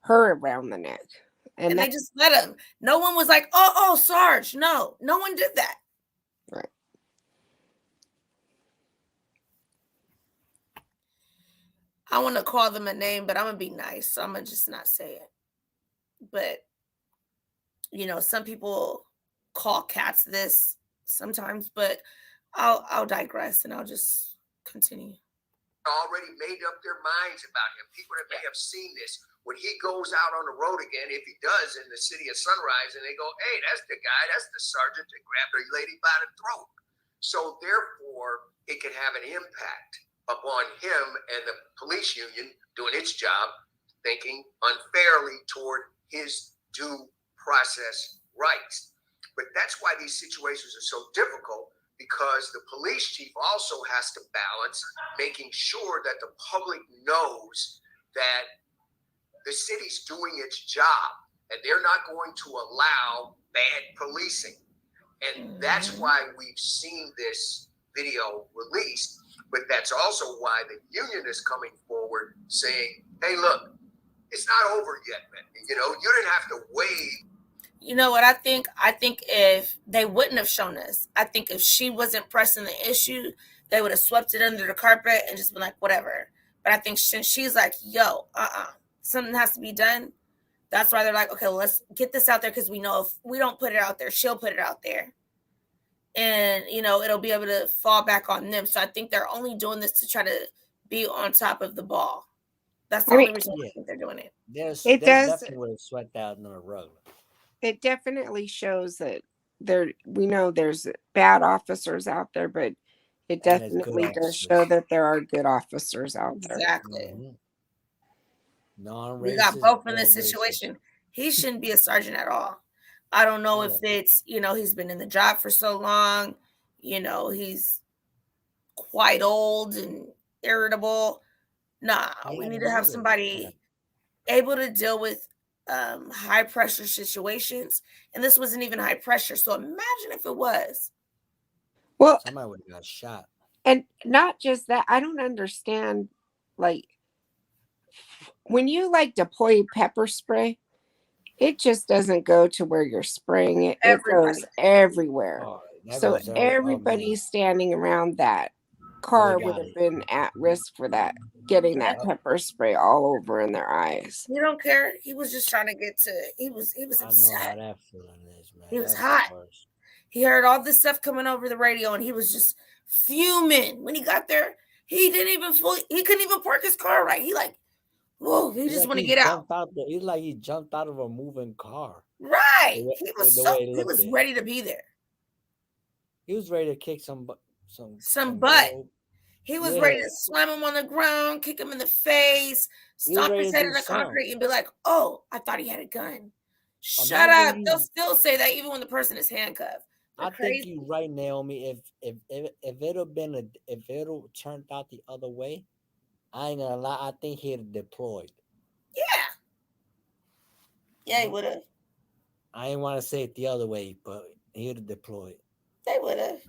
her around the neck. And they just let him. No one was like, oh, Sarge. No one did that. Right. I want to call them a name, but I'm gonna be nice, so I'm gonna just not say it. But you know, some people call cats this sometimes, but I'll digress and I'll just continue. Already made up their minds about him. People that may have seen this, when he goes out on the road again, if he does, in the city of Sunrise, and they go, hey, that's the guy, that's the sergeant that grabbed a lady by the throat. So therefore, it can have an impact upon him and the police union doing its job, thinking unfairly toward his due process rights. But that's why these situations are so difficult, because the police chief also has to balance making sure that the public knows that the city's doing its job and they're not going to allow bad policing. And that's why we've seen this video released. But that's also why the union is coming forward saying, hey, look, it's not over yet, man. You know, you didn't have to wait. You know what I think? I think if they wouldn't have shown us, I think if she wasn't pressing the issue, they would have swept it under the carpet and just been like, whatever. But I think since she's like, yo, something has to be done. That's why they're like, okay, well, let's get this out there, because we know if we don't put it out there, she'll put it out there. And, you know, it'll be able to fall back on them. So I think they're only doing this to try to be on top of the ball. That's the only reason I think they're doing it. It does definitely swept out in the rug. It definitely shows that we know there's bad officers out there, but it definitely does show that there are good officers out there. Exactly. Non-racist. We got both in this situation. He shouldn't be a sergeant at all. I don't know if it's, you know, he's been in the job for so long, you know, he's quite old and irritable. Nah, we need to have somebody able to deal with high pressure situations. And this wasn't even high pressure. So imagine if it was. Well, somebody would have got shot. And not just that, I don't understand, like, when you like deploy pepper spray, it just doesn't go to where you're spraying it. It goes everywhere. So everybody standing around that car would have been at risk for that, getting that pepper spray all over in their eyes. You don't care. He was just trying to get to, he was upset. I know how that feeling is, man. He was hot. He heard all this stuff coming over the radio and he was just fuming. When he got there, he couldn't even park his car right. He like, whoa, he just want to get out. He's like he jumped out of a moving car. Right. He was ready to be there. He was ready to kick some butt. He was ready to slam him on the ground, kick him in the face, stomp his head in the concrete, and be like, "Oh, I thought he had a gun." Shut up! They'll still say that even when the person is handcuffed. I think you're right, Naomi. If it'll turned out the other way, I ain't gonna lie. I think he'd have deployed. Yeah, he would have. I ain't want to say it the other way, but he'd have deployed. They would have.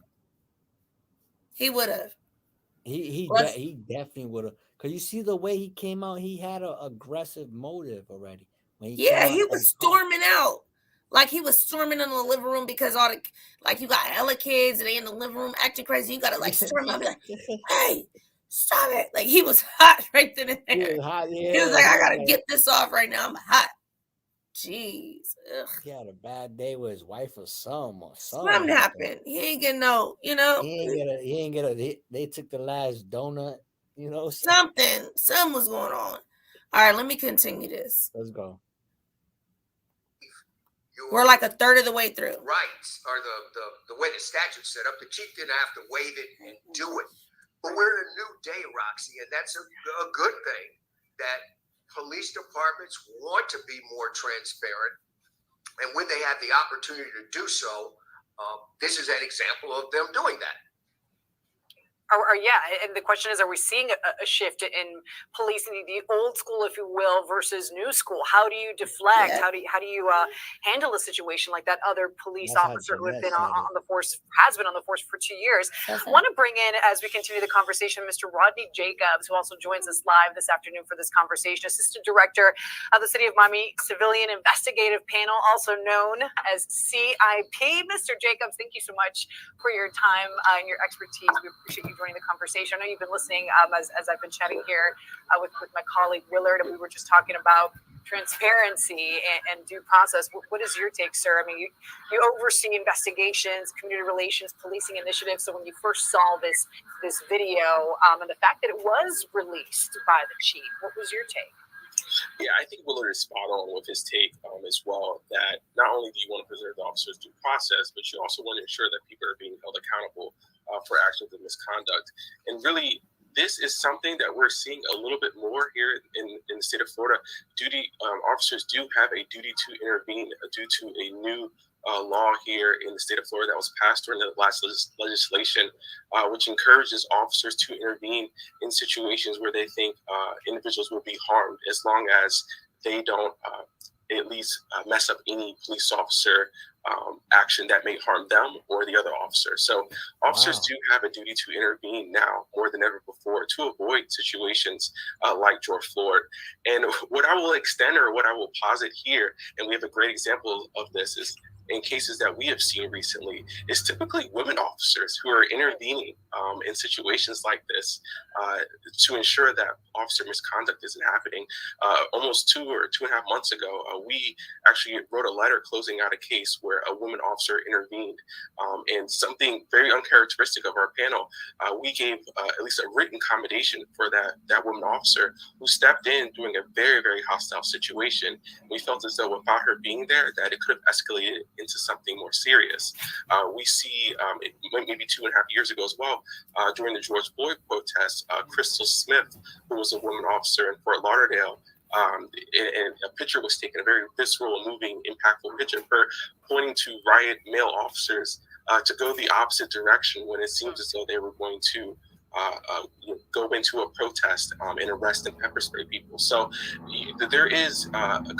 He would have. He definitely would have. Cause you see the way he came out, he had an aggressive motive already. When he was storming out. Like he was storming in the living room because you got hella kids and they in the living room acting crazy. You gotta like storm out, be like, hey, stop it. Like he was hot right then and there. He was hot, yeah. He was like, I gotta get this off right now. I'm hot. Jeez. Ugh. He had a bad day with his wife or something. Something happened. He ain't getting no, you know. He ain't get a they took the last donut, you know. Something was going on. All right, let me continue this. Let's go. We're like a third of the way through. Rights are the way the statute's set up. The chief didn't have to waive it and do it. But we're in a new day, Roxy, and that's a good thing that police departments want to be more transparent. And when they have the opportunity to do so, this is an example of them doing that. And the question is, are we seeing a shift in policing, the old school, if you will, versus new school? How do you deflect? Yeah. How do you handle a situation like that? Other police officer who has been on the force for 2 years. I want to bring in, as we continue the conversation, Mr. Rodney Jacobs, who also joins us live this afternoon for this conversation, Assistant Director of the City of Miami Civilian Investigative Panel, also known as CIP. Mr. Jacobs, thank you so much for your time and your expertise. We appreciate you joining the conversation. I know you've been listening as I've been chatting here with my colleague Willard, and we were just talking about transparency and due process. What is your take, sir? I mean, you oversee investigations, community relations, policing initiatives. So when you first saw this video and the fact that it was released by the chief, what was your take? Yeah, I think Willard is spot on with his take as well, that not only do you want to preserve the officer's due process, but you also want to ensure that people are being held accountable for actions of misconduct. And really, this is something that we're seeing a little bit more here in the state of Florida. Officers do have a duty to intervene due to a new law here in the state of Florida that was passed during the last legislation, which encourages officers to intervene in situations where they think individuals will be harmed, as long as they don't at least mess up any police officer action that may harm them or the other officer. So officers do have a duty to intervene now more than ever before to avoid situations like George Floyd. And what I will extend, or what I will posit here, and we have a great example of this, is in cases that we have seen recently, is typically women officers who are intervening in situations like this to ensure that officer misconduct isn't happening. Almost 2 or 2.5 months ago, we actually wrote a letter closing out a case where a woman officer intervened. And something very uncharacteristic of our panel, we gave at least a written commendation for that woman officer who stepped in during a very, very hostile situation. We felt as though without her being there, that it could have escalated into something more serious. We see maybe 2.5 years ago as well, during the George Floyd protest, Crystal Smith, who was a woman officer in Fort Lauderdale, and a picture was taken, a very visceral, moving, impactful picture of her pointing to riot male officers to go the opposite direction when it seems as though they were going to go into a protest and arrest and pepper spray people. So there is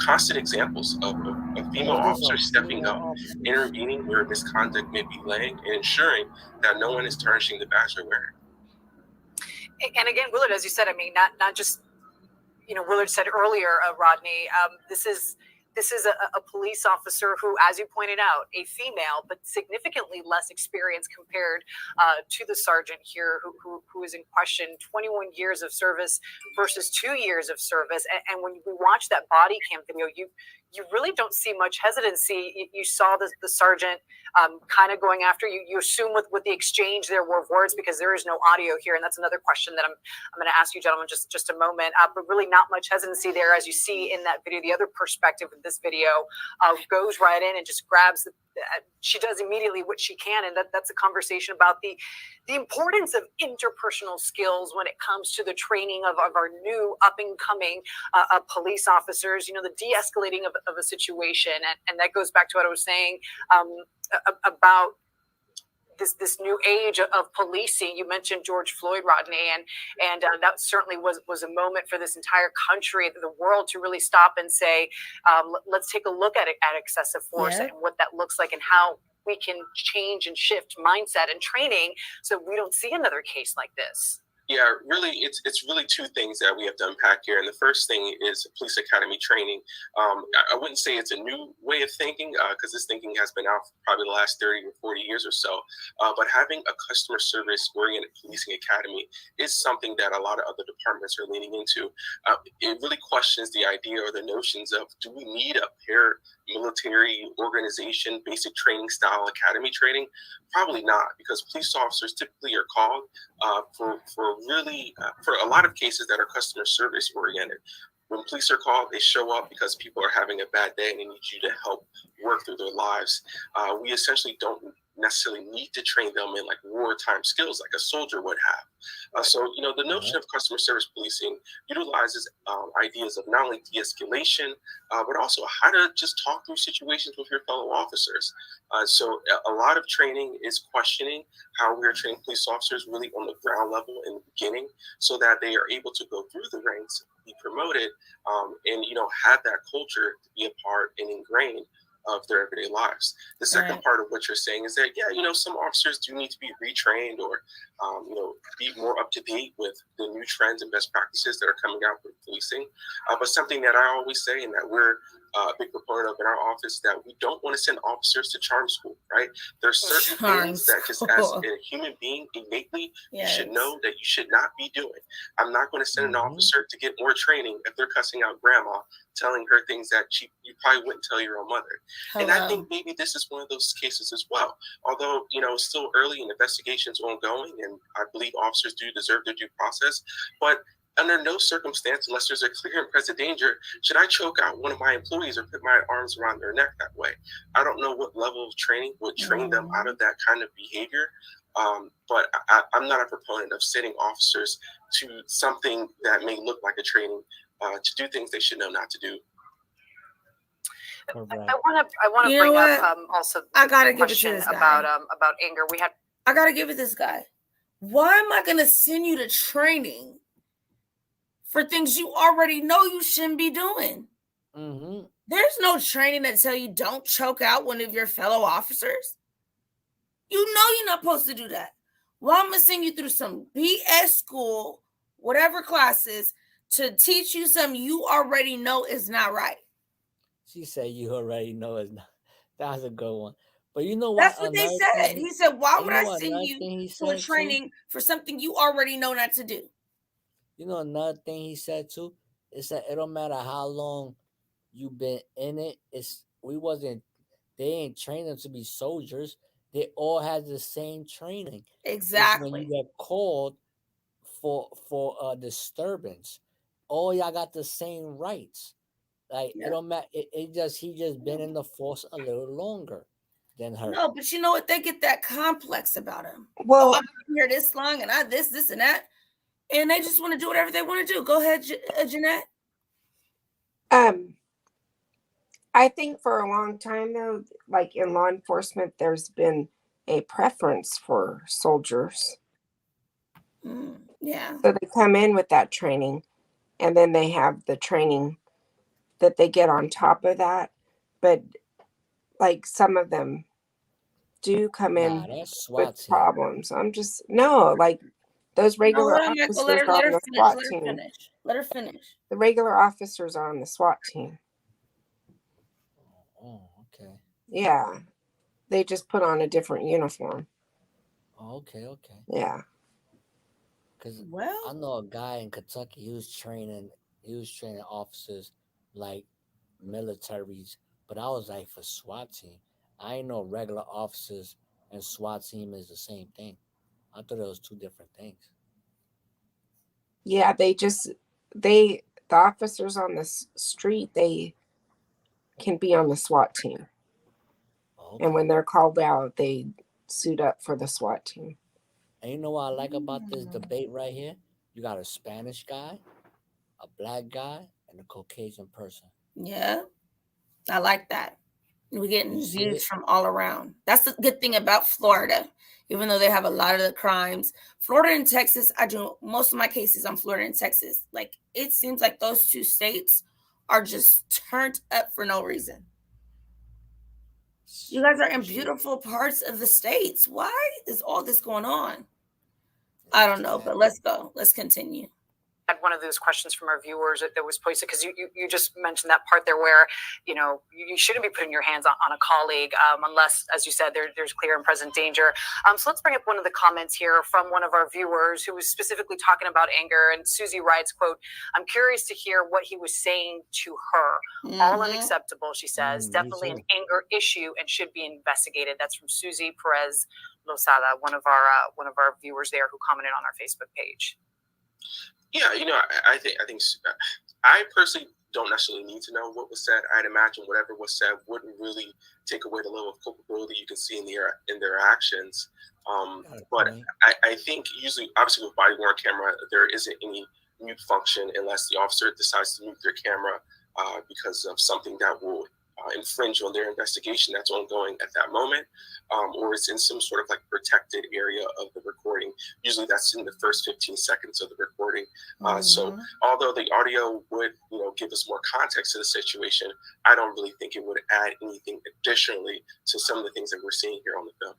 constant examples of female officers stepping up, intervening where misconduct may be laying, and ensuring that no one is tarnishing the badge they're wearing. And again, Willard, as you said, I mean, not just, Willard said earlier, Rodney, this is a police officer who, as you pointed out, a female, but significantly less experienced compared to the sergeant here who is in question. 21 years of service versus 2 years of service. And when we watch that body cam video, you really don't see much hesitancy. You saw the sergeant kind of going after you. You assume with the exchange there were words, because there is no audio here, and that's another question that I'm going to ask you, gentlemen, just a moment. But really, not much hesitancy there, as you see in that video. The other perspective of this video goes right in and just grabs she does immediately what she can, and that's a conversation about the importance of interpersonal skills when it comes to the training of our new up and coming police officers. The de-escalating of a situation, and that goes back to what I was saying about this new age of policing. You mentioned George Floyd, Rodney, and that certainly was a moment for this entire country, the world, to really stop and say, let's take a look at excessive force and what that looks like, and how we can change and shift mindset and training so we don't see another case like this. Yeah, really, it's really two things that we have to unpack here. And the first thing is police academy training. I wouldn't say it's a new way of thinking, because this thinking has been out for probably the last 30 or 40 years or so. But having a customer service oriented policing academy is something that a lot of other departments are leaning into. It really questions the idea or the notions of, do we need a paramilitary organization, basic training style academy training? Probably not, because police officers typically are called for a lot of cases that are customer service oriented. When police are called, they show up because people are having a bad day and they need you to help work through their lives. We essentially don't necessarily need to train them in like wartime skills like a soldier would have. So, the notion of customer service policing utilizes ideas of not only de-escalation, but also how to just talk through situations with your fellow officers. So a lot of training is questioning how we're training police officers really on the ground level in the beginning, so that they are able to go through the ranks, be promoted, and have that culture to be a part and ingrained of their everyday lives. The second part of what you're saying is that, some officers do need to be retrained or, be more up to date with the new trends and best practices that are coming out with policing. But something that I always say, and that we're a big proponent of in our office, that we don't want to send officers to charm school, right? There's certain things that just as a human being innately, you should know that you should not be doing. I'm not going to send an officer to get more training if they're cussing out grandma, telling her things that you probably wouldn't tell your own mother. And I think maybe this is one of those cases as well. Although, it's still early and investigations ongoing, and I believe officers do deserve their due process, but under no circumstance, unless there's a clear and present danger, should I choke out one of my employees or put my arms around their neck that way. I don't know what level of training would train them out of that kind of behavior, but I'm not a proponent of sending officers to something that may look like a training to do things they should know not to do. I want to bring up also. I gotta give it to this guy about anger. I gotta give it this guy. Why am I gonna send you to training for things you already know you shouldn't be doing? There's no training that tell you don't choke out one of your fellow officers. You know you're not supposed to do that. Why am I send you through some BS school, whatever classes, to teach you something you already know is not right? She said you already know it's not. That's a good one. But you know what? That's what they said. He said, why would I send you to a training for something you already know not to do? You know another thing he said too? Is that it don't matter how long you've been in it. They ain't trained them to be soldiers. They all had the same training. Exactly. It's when you get called for a disturbance, all y'all got the same rights. Like it don't matter. He just been in the force a little longer than her. No, but you know what? They get that complex about him. Well, I've been here this long, and I this, and that, and they just want to do whatever they want to do. Go ahead, Jeanette. I think for a long time though, like in law enforcement, there's been a preference for soldiers. Yeah. So they come in with that training, and then they have the training that they get on top of that. But like some of them do come in with problems. Like those regular officers are on the SWAT team. Let her finish. The regular officers are on the SWAT team. Oh, okay. Yeah. They just put on a different uniform. Oh, okay. Yeah. Because I know a guy in Kentucky, he was training officers like militaries, but I was like for SWAT team. I ain't know regular officers and SWAT team is the same thing. I thought it was two different things. Yeah, the officers on the street, they can be on the SWAT team. Okay. And when they're called out, they suit up for the SWAT team. And you know what I like about this debate right here? You got a Spanish guy, a black guy, and a Caucasian person. Yeah, I like that. We're getting views from all around. That's the good thing about Florida. Even though they have a lot of the crimes, Florida and Texas, I do most of my cases on Florida and Texas. Like, it seems like those two states are just turned up for no reason. You guys are in beautiful parts of the states. Why is all this going on? I don't know, but let's go. Let's continue. Had one of those questions from our viewers that was posted, because you just mentioned that part there where you shouldn't be putting your hands on a colleague unless, as you said, there's clear and present danger. So let's bring up one of the comments here from one of our viewers who was specifically talking about anger. And Susie writes, quote, "I'm curious to hear what he was saying to her. All unacceptable," she says. "Definitely an anger issue and should be investigated." That's from Susie Perez Lozada, one of our viewers there who commented on our Facebook page. Yeah, I think I personally don't necessarily need to know what was said. I'd imagine whatever was said wouldn't really take away the level of culpability you can see in their actions. But I think usually, obviously, with body-worn camera, there isn't any mute function unless the officer decides to mute their camera because of something that will infringe on their investigation that's ongoing at that moment, or it's in some sort of like protected area of the recording. Usually that's in the first 15 seconds of the recording. So although the audio would, give us more context to the situation, I don't really think it would add anything additionally to some of the things that we're seeing here on the film.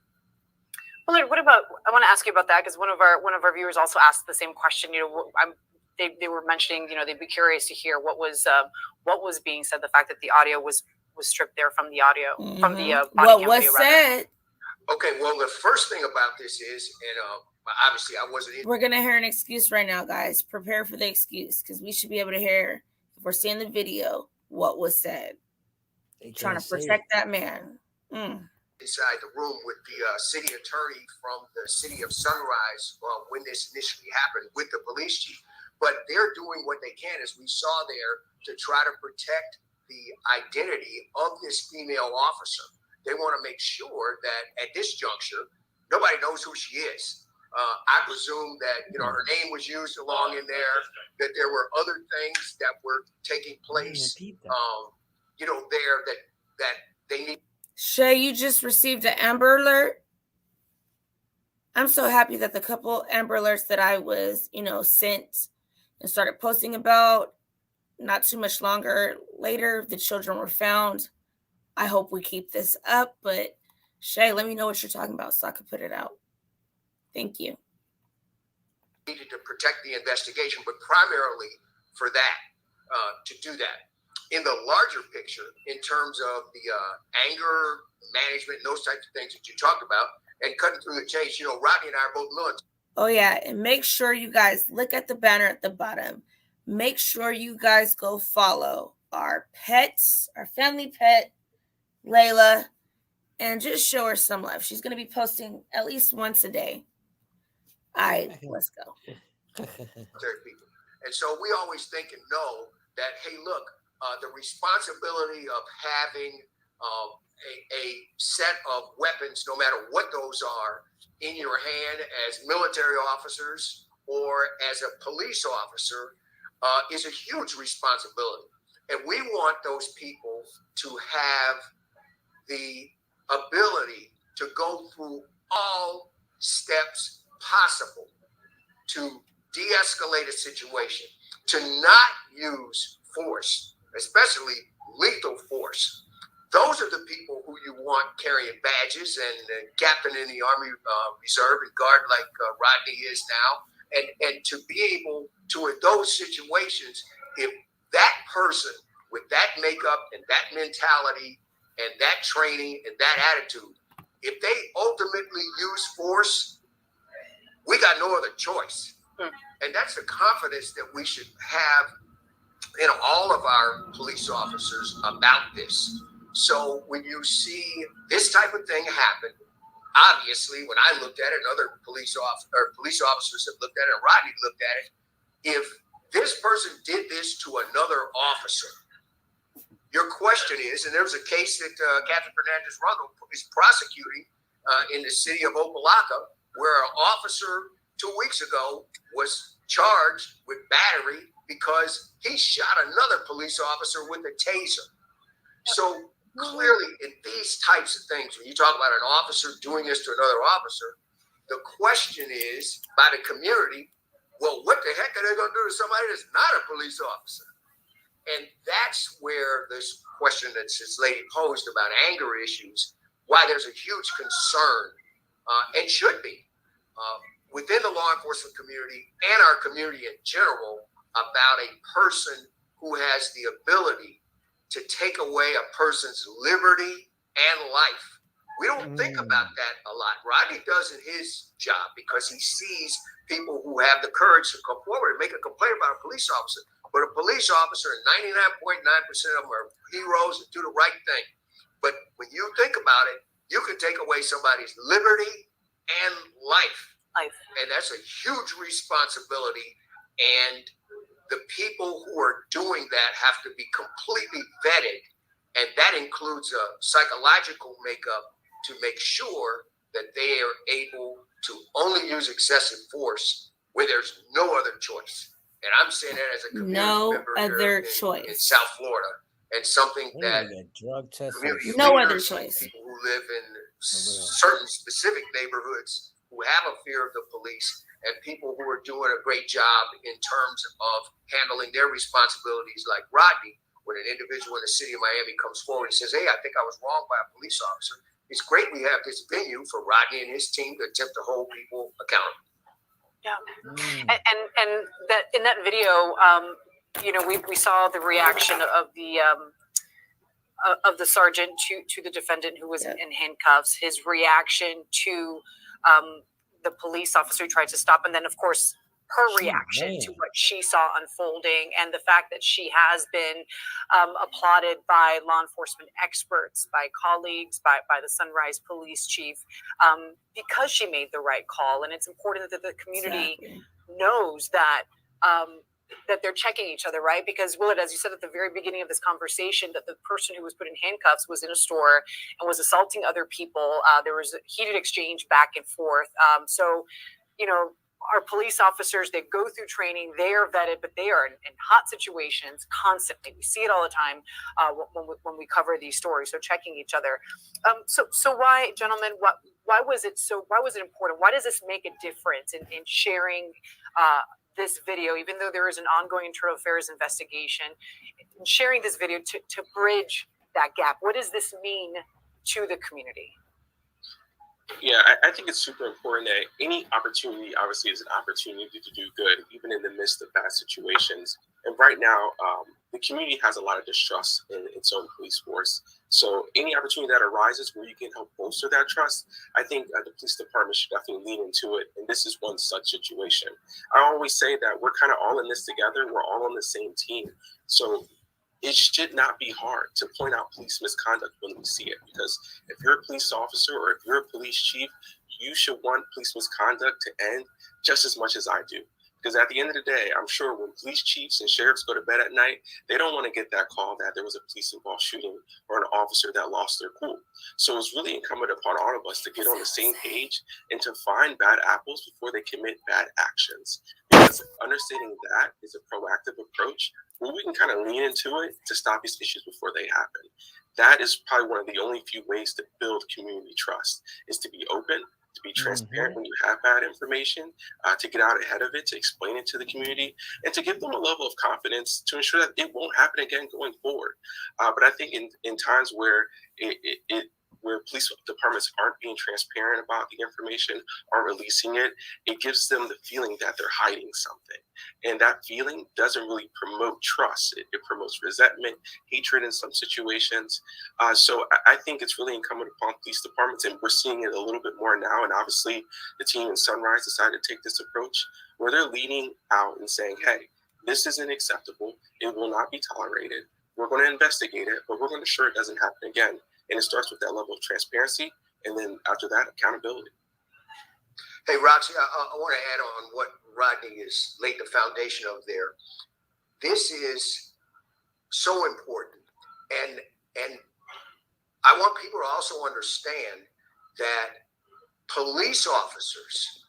Well, what about? I want to ask you about that, because one of our viewers also asked the same question. they were mentioning, they'd be curious to hear what was being said. The fact that the audio was stripped there from the audio from the body cam video, said. Okay, well, the first thing about this is, and obviously I wasn't. We're gonna hear an excuse right now, guys. Prepare for the excuse because we should be able to hear, if we're seeing the video, what was said. Trying to protect that man. Inside the room with the city attorney from the city of Sunrise when this initially happened with the police chief. But they're doing what they can, as we saw there, to try to protect the identity of this female officer. They want to make sure that at this juncture, nobody knows who she is. I presume that her name was used along in there, that there were other things that were taking place, there that they need. Shay, you just received an Amber Alert. I'm so happy that the couple Amber Alerts that I was, sent and started posting about, not too much longer later, the children were found. I hope we keep this up, but Shay, let me know what you're talking about so I can put it out. Thank you. Needed to protect the investigation, but primarily for that, to do that. In the larger picture, in terms of the anger management, and those types of things that you talked about, and cutting through the chase, Rodney and I are both military. Oh, yeah. And make sure you guys look at the banner at the bottom. Make sure you guys go follow our pets, our family pet, Layla, and just show her some love. She's going to be posting at least once a day. All right, let's go. And so we always think and know that, hey, look, the responsibility of having a set of weapons, no matter what those are, in your hand as military officers or as a police officer is a huge responsibility. And we want those people to have the ability to go through all steps possible to de-escalate a situation, to not use force, especially lethal force. Those are the people who you want carrying badges and captain in the Army Reserve and guard like Rodney is now. And to be able to, in those situations, if that person with that makeup and that mentality and that training and that attitude, if they ultimately use force, we got no other choice. And that's the confidence that we should have in all of our police officers about this. So when you see this type of thing happen, obviously, when I looked at it, and other police officers have looked at it, and Rodney looked at it, if this person did this to another officer, your question is, and there was a case that Captain Fernandez-Rundle is prosecuting in the city of Opelika, where an officer 2 weeks ago was charged with battery because he shot another police officer with a taser. So clearly, in these types of things, when you talk about an officer doing this to another officer, the question is by the community, well, what the heck are they going to do to somebody that's not a police officer? And that's where this question that this lady posed about anger issues, why there's a huge concern, and should be, within the law enforcement community and our community in general, about a person who has the ability to take away a person's liberty and life. We don't think about that a lot. Rodney does in his job because he sees people who have the courage to come forward and make a complaint about a police officer. But a police officer, 99.9% of them are heroes and do the right thing. But when you think about it, you can take away somebody's liberty and life. And that's a huge responsibility. And the people who are doing that have to be completely vetted. And that includes a psychological makeup to make sure that they are able to only use excessive force where there's no other choice. And I'm saying that as a community member here in South Florida, and something that drug test, no other choice. People who live in certain specific neighborhoods who have a fear of the police, and people who are doing a great job in terms of handling their responsibilities, like Rodney, when an individual in the city of Miami comes forward and says, hey, I think I was wronged by a police officer. It's great we have this venue for Rodney and his team to attempt to hold people accountable. Yeah, and that in that video, we saw the reaction of the sergeant to the defendant who was in handcuffs. His reaction to the police officer who tried to stop, and then of course her reaction to what she saw unfolding, and the fact that she has been applauded by law enforcement experts, by colleagues, by the Sunrise Police Chief, because she made the right call. And it's important that the community knows that that they're checking each other, right? Because Willard, as you said at the very beginning of this conversation, that the person who was put in handcuffs was in a store and was assaulting other people. There was a heated exchange back and forth. So, our police officers, they go through training, they are vetted, but they are in hot situations constantly. We see it all the time when we cover these stories. So checking each other. So why, gentlemen, why was it important? Why does this make a difference in sharing this video, even though there is an ongoing internal affairs investigation, sharing this video to bridge that gap? What does this mean to the community? Yeah, I think it's super important that any opportunity obviously is an opportunity to do good, even in the midst of bad situations. And right now, the community has a lot of distrust in its own police force. So any opportunity that arises where you can help bolster that trust, I think the police department should definitely lean into it. And this is one such situation. I always say that we're kind of all in this together. We're all on the same team. So it should not be hard to point out police misconduct when we see it, because if you're a police officer or if you're a police chief, you should want police misconduct to end just as much as I do. Because at the end of the day, I'm sure when police chiefs and sheriffs go to bed at night, they don't want to get that call that there was a police-involved shooting or an officer that lost their cool. So it's really incumbent upon all of us to get on the same page and to find bad apples before they commit bad actions. Because understanding that is a proactive approach where we can kind of lean into it to stop these issues before they happen. That is probably one of the only few ways to build community trust, is to be open, to be transparent when you have bad information, to get out ahead of it, to explain it to the community, and to give them a level of confidence to ensure that it won't happen again going forward. But I think in times where where police departments aren't being transparent about the information, aren't releasing it, it gives them the feeling that they're hiding something. And that feeling doesn't really promote trust. It promotes resentment, hatred in some situations. So I think it's really incumbent upon police departments, and we're seeing it a little bit more now. And obviously the team in Sunrise decided to take this approach where they're leaning out and saying, hey, this isn't acceptable. It will not be tolerated. We're going to investigate it, but we're going to ensure it doesn't happen again. And it starts with that level of transparency, and then after that, accountability. Hey, Roxy, I want to add on what Rodney has laid the foundation of there. This is so important. And I want people to also understand that police officers,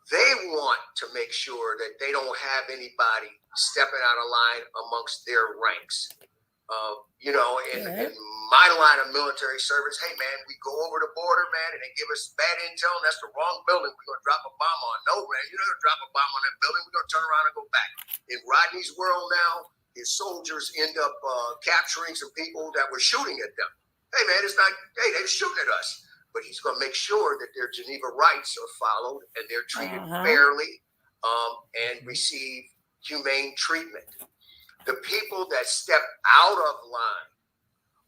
they want to make sure that they don't have anybody stepping out of line amongst their ranks. In my line of military service, hey, man, we go over the border, man, and they give us bad intel, and that's the wrong building we're going to drop a bomb on. No, man, you're not going to drop a bomb on that building. We're going to turn around and go back. In Rodney's world now, his soldiers end up capturing some people that were shooting at them. Hey, man, they're shooting at us. But he's going to make sure that their Geneva rights are followed and they're treated fairly and receive humane treatment. The people that step out of line,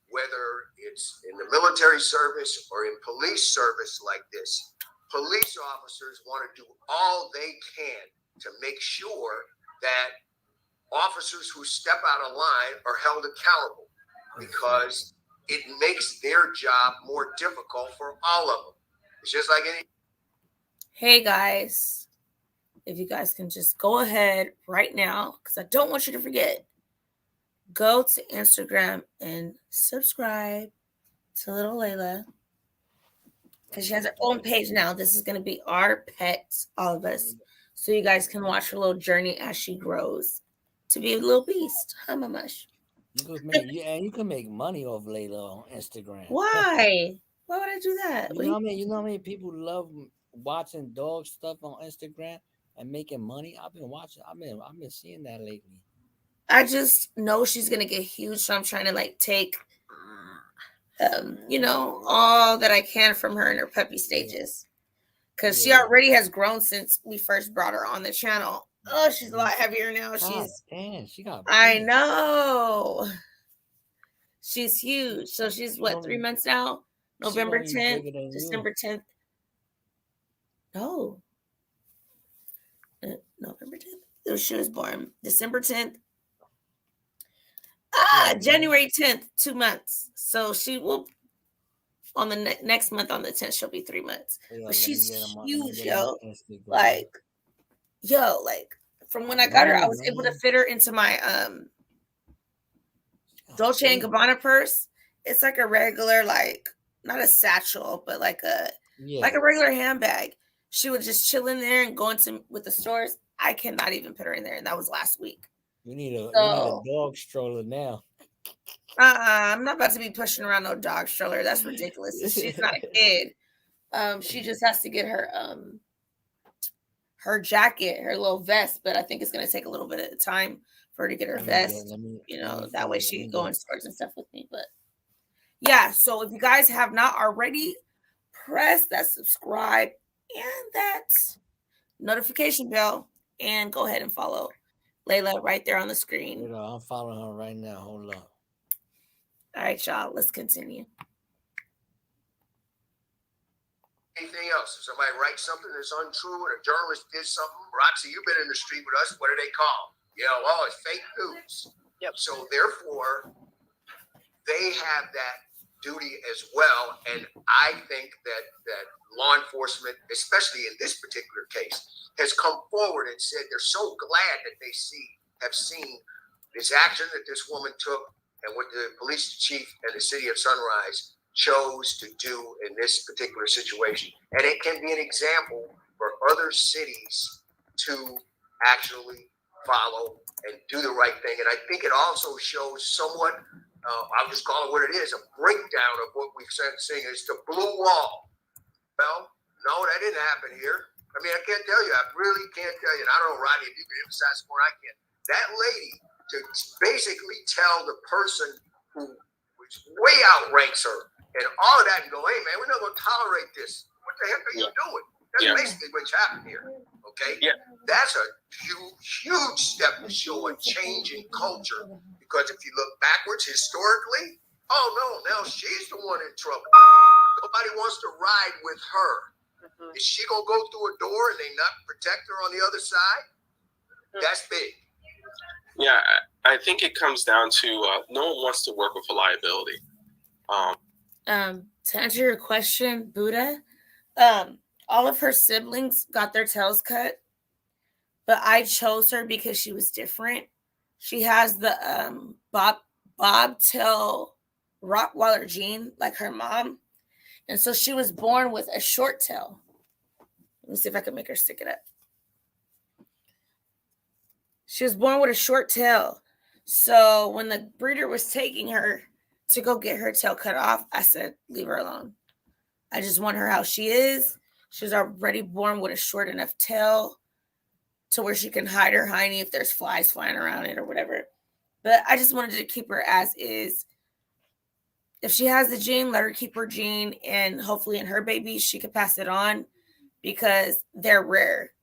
whether it's in the military service or in police service like this, police officers want to do all they can to make sure that officers who step out of line are held accountable, because it makes their job more difficult for all of them. It's just like any. Hey guys, if you guys can just go ahead right now, because I don't want you to forget, go to Instagram and subscribe to little Layla, because she has her own page now. This is going to be our pets, all of us, so you guys can watch her little journey as she grows to be a little beast. Huh, Mamash? You can make money off Layla on Instagram. Why? Why would I do that? You know how many people love watching dog stuff on Instagram and making money? I've been seeing that lately. I just know she's gonna get huge, so I'm trying to take all that I can from her in her puppy stages. because she already has grown since we first brought her on the channel. Oh, she's a lot heavier now. Damn, she got. I know. She's huge. So she's what, 3 months now? November 10th, December 10th. No. November 10th. She was born December 10th. January 10th, 2 months. So she will, on the next month on the 10th, she'll be 3 months. But she's huge, yo. Like, from when I got her, I was able to fit her into my Dolce & Gabbana purse. It's like a regular, like, not a satchel, but like a regular handbag. She would just chill in there and go into with the stores. I cannot even put her in there, and that was last week. We need a dog stroller now. I'm not about to be pushing around no dog stroller. That's ridiculous. She's not a kid. She just has to get her jacket, her little vest, but I think it's going to take a little bit of time for her to get her vest. That way she can go in stores and stuff with me. But yeah, so if you guys have not already, press that subscribe and that notification bell and go ahead and follow Layla right there on the screen. I'm following her right now. Hold up. All right, y'all, let's continue. Anything else? If somebody writes something that's untrue and a journalist did something, Roxy, you've been in the street with us. What do they call? It's fake news. Yep. So therefore, they have that duty as well. And I think that law enforcement, especially in this particular case, has come forward and said they're so glad that they have seen this action that this woman took and what the police chief and the city of Sunrise chose to do in this particular situation. And it can be an example for other cities to actually follow and do the right thing. And I think it also shows somewhat, I'll just call it what it is, a breakdown of what we've been seeing is the blue wall. Well, no, that didn't happen here. I mean, I can't tell you. I really can't tell you. And I don't know, Rodney, if you can emphasize more, I can. That lady, to basically tell the person who way outranks her and all of that and go, hey, man, we're not going to tolerate this. What the heck are you doing? That's basically what's happened here. Okay? Yeah. That's a huge step to show a change in culture. Because if you look backwards historically, oh, no, now she's the one in trouble. Nobody wants to ride with her. Mm-hmm. Is she going to go through a door and they not protect her on the other side? Mm-hmm. That's big. Yeah, I think it comes down to no one wants to work with a liability. To answer your question, Buddha, all of her siblings got their tails cut, but I chose her because she was different. She has the bobtail Rottweiler gene, like her mom, and so she was born with a short tail. Let me see if I can make her stick it up. She was born with a short tail. So when the breeder was taking her to go get her tail cut off, I said, leave her alone. I just want her how she is. She was already born with a short enough tail to where she can hide her hiney if there's flies flying around it or whatever. But I just wanted to keep her as is. If she has the gene, let her keep her gene. And hopefully in her baby, she could pass it on because they're rare.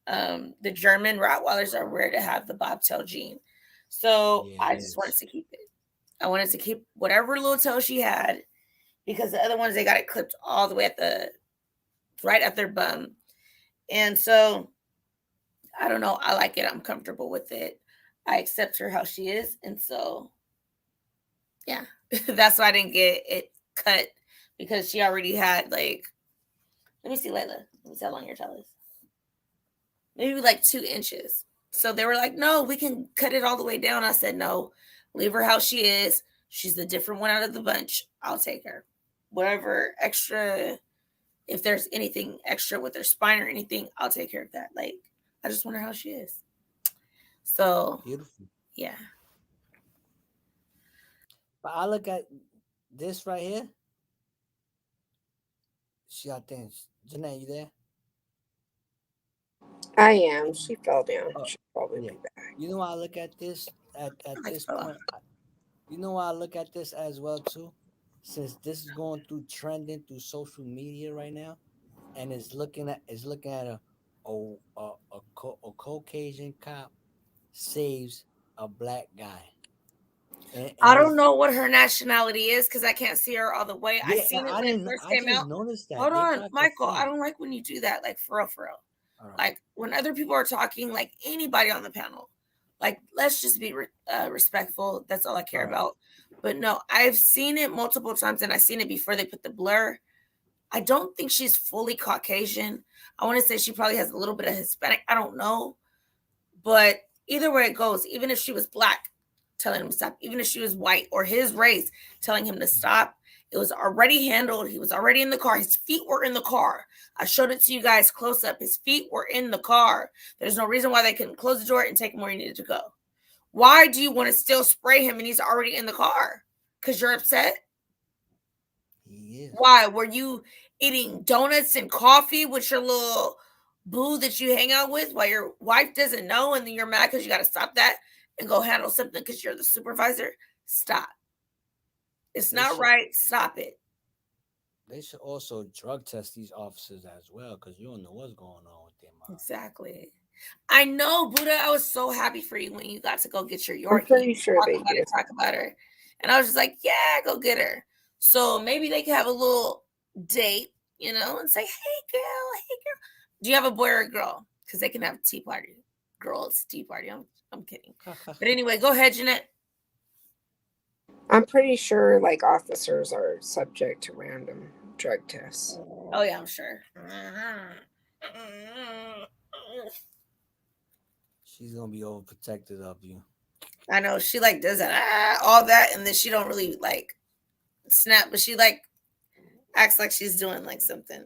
The German Rottweilers are rare to have the bobtail gene. So I just wanted to keep it. I wanted to keep whatever little toe she had because the other ones, they got it clipped all the way right at their bum. And so I don't know. I like it. I'm comfortable with it. I accept her how she is. And so, yeah, that's why I didn't get it cut because she already had let me see, Layla. Let me see how long your tail is. Maybe 2 inches. So they were like, no, we can cut it all the way down. I said, no, leave her how she is. She's the different one out of the bunch. I'll take her. Whatever extra, if there's anything extra with her spine or anything, I'll take care of that. I just want her how she is. So, beautiful. Yeah. But I look at this right here. She got things. Janae, you there? I am. She fell down. She'll probably be back. You know why I look at this at this point? You know why I look at this as well too? Since this is going through trending through social media right now, and is looking at a Caucasian cop saves a black guy. And I don't know what her nationality is because I can't see her all the way. I Yeah, seen it I when it didn't. first I came just out. noticed that. Hold They on, got the Michael. I film. don't like when you do that. Like for real, for real. All right. Like when other people are talking, like anybody on the panel, like let's just be respectful. That's all I care All right. about. But no, I've seen it multiple times, and I've seen it before they put the blur. I don't think she's fully Caucasian. I want to say she probably has a little bit of Hispanic. I don't know. But either way it goes, even if she was black, telling him to stop, even if she was white or his race, telling him to stop, it was already handled. He was already in the car. His feet were in the car. I showed it to you guys close up. His feet were in the car. There's no reason why they couldn't close the door and take him where he needed to go. Why do you want to still spray him and he's already in the car? Because you're upset? He is. Why? Were you eating donuts and coffee with your little boo that you hang out with while your wife doesn't know and then you're mad because you got to stop that and go handle something because you're the supervisor? Stop. It's not right. Stop it. They should also drug test these officers as well because you don't know what's going on with them. Exactly. I know, Buddha. I was so happy for you when you got to go get your Yorkie. I'm pretty sure they did. Talk about her. And I was just like, yeah, go get her. So maybe they could have a little date, and say, hey, girl. Do you have a boy or a girl? Because they can have a tea party. Girls, tea party. I'm kidding. But anyway, go ahead, Jeanette. I'm pretty sure like officers are subject to random drug tests. Oh, yeah, I'm sure. She's going to be overprotective of you. I know. She like does that, all that, and then she don't really like snap, but she like acts like she's doing like something.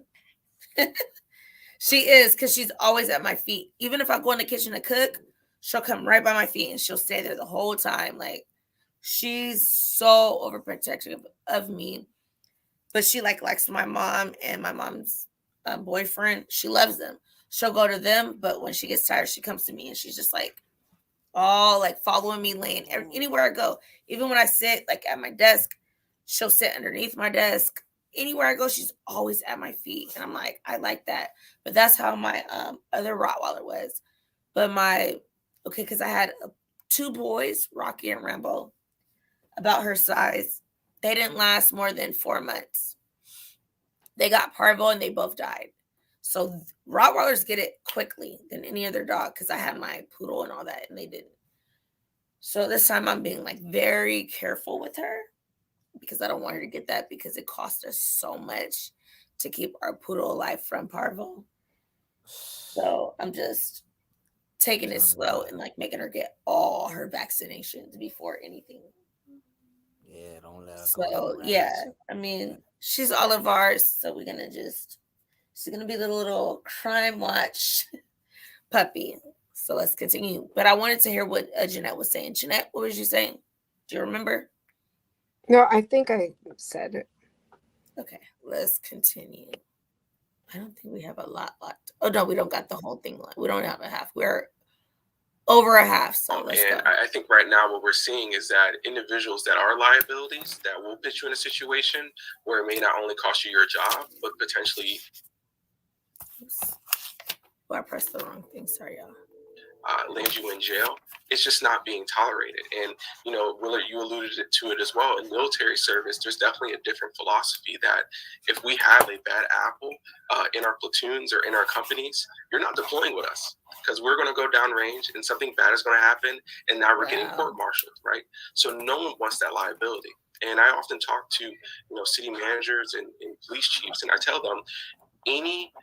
She is, because she's always at my feet. Even if I go in the kitchen to cook, she'll come right by my feet and she'll stay there the whole time. Like, she's so overprotective of me. But she likes my mom and my mom's boyfriend. She loves them. She'll go to them, but when she gets tired, she comes to me and she's just like all like following me, laying anywhere I go. Even when I sit like at my desk, she'll sit underneath my desk. Anywhere I go, she's always at my feet. And I'm like, I like that. But that's how my other Rottweiler was. But because I had 2 boys, Rocky and Rambo, about her size. They didn't last more than 4 months. They got parvo and they both died. So Rottweilers get it quickly than any other dog because I had my poodle and all that and they didn't. So this time I'm being like very careful with her because I don't want her to get that because it cost us so much to keep our poodle alive from parvo. So I'm just taking it slow and like making her get all her vaccinations before anything. Yeah, don't let her go. So yeah, I mean, she's all of ours. So we're gonna she's gonna be the little crime watch puppy. So let's continue. But I wanted to hear what Jeanette was saying. Jeanette, what was you saying? Do you remember? No, I think I said it. Okay, let's continue. I don't think we have a lot left. Oh, no, we don't got the whole thing left. We don't have a half. We're over a half, so let's go. I think right now what we're seeing is that individuals that are liabilities that will put you in a situation where it may not only cost you your job, but potentially... I pressed the wrong thing. Sorry, y'all. Land you in jail. It's just not being tolerated. And, Willard, you alluded to it as well. In military service, there's definitely a different philosophy that if we have a bad apple in our platoons or in our companies, you're not deploying with us because we're going to go downrange and something bad is going to happen. And now we're getting court-martialed, right? So no one wants that liability. And I often talk to, city managers and police chiefs, and I tell them any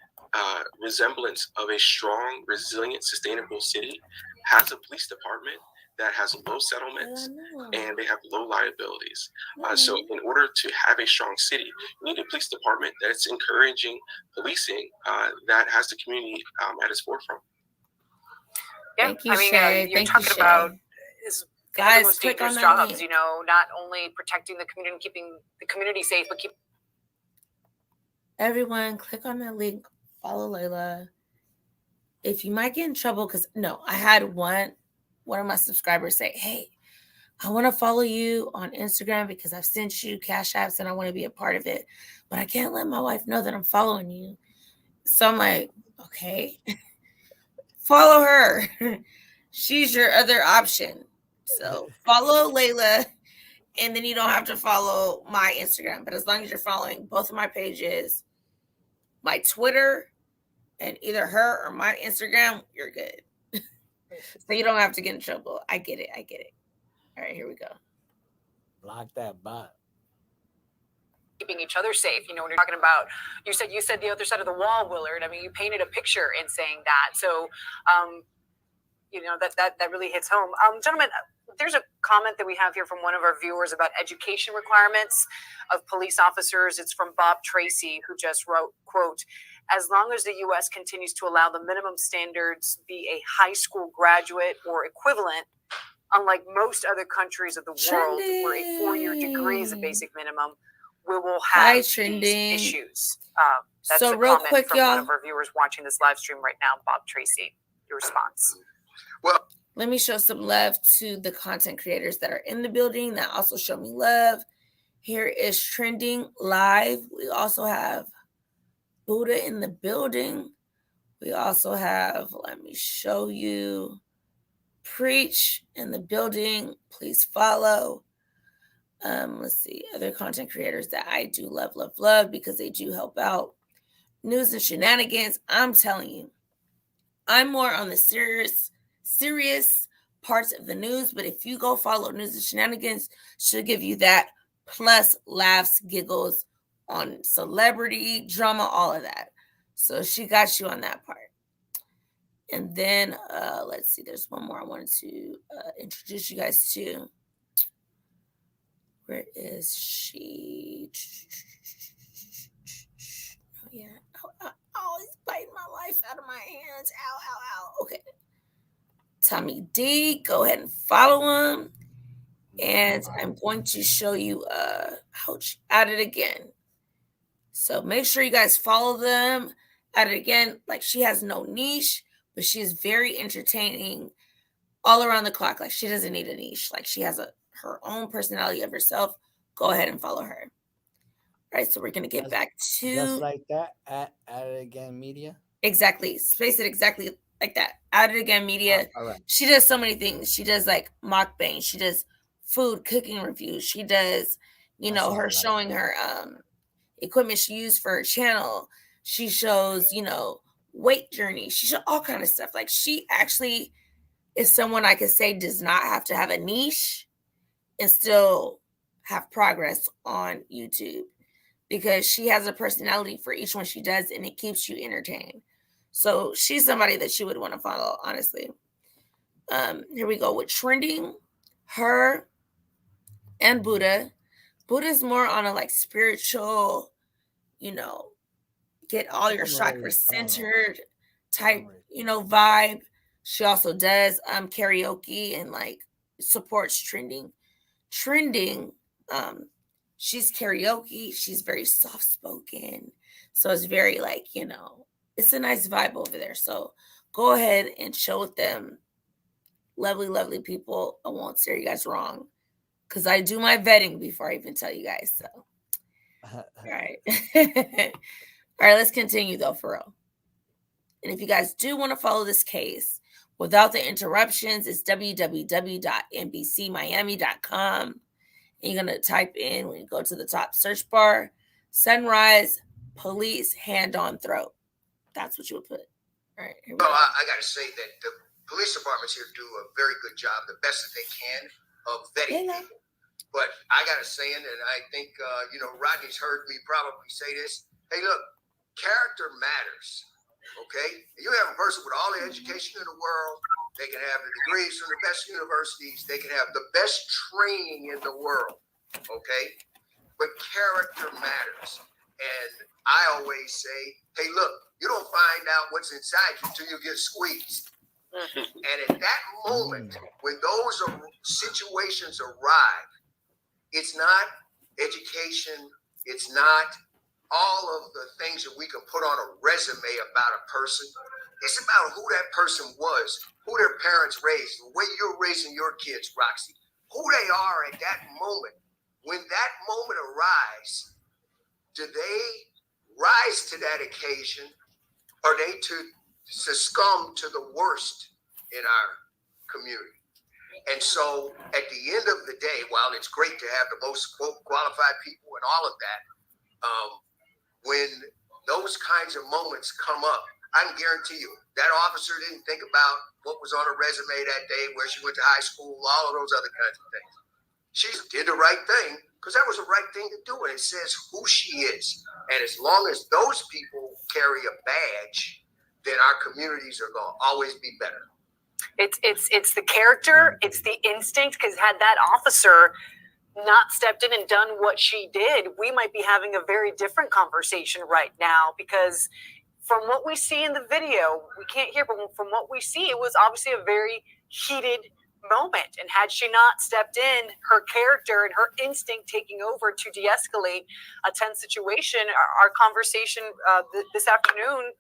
resemblance of a strong, resilient, sustainable city has a police department that has low settlements and they have low liabilities. So in order to have a strong city, you need a police department that's encouraging policing that has the community at its forefront. Yeah, Thank you, I mean, Shay. you're Thank talking you, about Shay. is Guys, one of the most click on dangerous that jobs. link. Not only protecting the community and keeping the community safe, but keep. Everyone, click on that link. Follow Layla. If you might get in trouble, because I had one of my subscribers say, hey, I want to follow you on Instagram because I've sent you cash apps and I want to be a part of it, but I can't let my wife know that I'm following you. So I'm like, okay, follow her. She's your other option. So follow Layla, and then you don't have to follow my Instagram. But as long as you're following both of my pages, my Twitter, and either her or my Instagram, you're good. So you don't have to get in trouble. I get it. All right, here we go. Block that bot. Keeping each other safe. When you're talking about, you said the other side of the wall, Willard. I mean, you painted a picture in saying that. So, that really hits home. Gentlemen, there's a comment that we have here from one of our viewers about education requirements of police officers. It's from Bob Tracy, who just wrote, quote, "As long as the U.S. continues to allow the minimum standards be a high school graduate or equivalent, unlike most other countries of the world where a 4-year degree is a basic minimum, we will have these issues." That's So a real comment quick, from y'all. one of our viewers watching this live stream right now, Bob Tracy. Your response. Well, let me show some love to the content creators that are in the building that also show me love. Here is Trending Live. We also have Buddha in the building. We also have, let me show you, Preach in the building. Please follow. Let's see, other content creators that I do love because they do help out. News and Shenanigans. I'm telling you, I'm more on the serious parts of the news, but if you go follow News and Shenanigans, she'll give you that plus laughs, giggles on celebrity, drama, all of that. So she got you on that part. And then let's see, there's one more I wanted to introduce you guys to. Where is she? Oh, yeah. Oh, he's biting my life out of my hands. Ow. Okay. Tommy D, go ahead and follow him. And I'm going to show you, ouch, at it again. So make sure you guys follow them. At it again, like she has no niche, but she is very entertaining all around the clock. Like she doesn't need a niche. Like she has her own personality of herself. Go ahead and follow her. All right, so we're going to get back to... Just like that, at it again media? Exactly. Space it exactly like that. At it again media. All right. She does so many things. She does like mukbang. She does food cooking reviews. She does, her showing her equipment she used for her channel. She shows, weight journey. She shows all kind of stuff. Like she actually is someone I could say does not have to have a niche and still have progress on YouTube, because she has a personality for each one she does and it keeps you entertained. So she's somebody that you would want to follow, honestly. Here we go with Trending, her and Buddha. Buddha's more on a like spiritual, get all your chakras centered type, vibe. She also does karaoke and like supports Trending. She's karaoke. She's very soft spoken. So it's very like, it's a nice vibe over there. So go ahead and show with them. Lovely, lovely people. I won't steer you guys wrong because I do my vetting before I even tell you guys. So, all right. All right, let's continue though, for real. And if you guys do want to follow this case without the interruptions, it's www.nbcmiami.com. And you're going to type in, when you go to the top search bar, Sunrise Police Hand on Throat. That's what you would put. All right. Here we go. I got to say that the police departments here do a very good job, the best that they can, of vetting people. But I got to say, and I think, Rodney's heard me probably say this. Hey, look, character matters. Okay? You have a person with all the education in the world. They can have the degrees from the best universities. They can have the best training in the world. Okay? But character matters. And I always say, hey, look, you don't find out what's inside you until you get squeezed. And at that moment, when those situations arrive, it's not education. It's not all of the things that we can put on a resume about a person. It's about who that person was, who their parents raised, the way you're raising your kids, Roxy, who they are at that moment. When that moment arrives, do they rise to that occasion, are they to succumb to the worst in our community? And so at the end of the day, while it's great to have the most qualified people and all of that, when those kinds of moments come up, I can guarantee you that officer didn't think about what was on her resume that day, where she went to high school, all of those other kinds of things. She did the right thing because that was the right thing to do. And it says who she is. And as long as those people carry a badge, then our communities are going to always be better. It's the character, it's the instinct, because had that officer not stepped in and done what she did, we might be having a very different conversation right now, because from what we see in the video, we can't hear, but from what we see, it was obviously a very heated moment. And had she not stepped in, her character and her instinct taking over to de-escalate a tense situation, our conversation this afternoon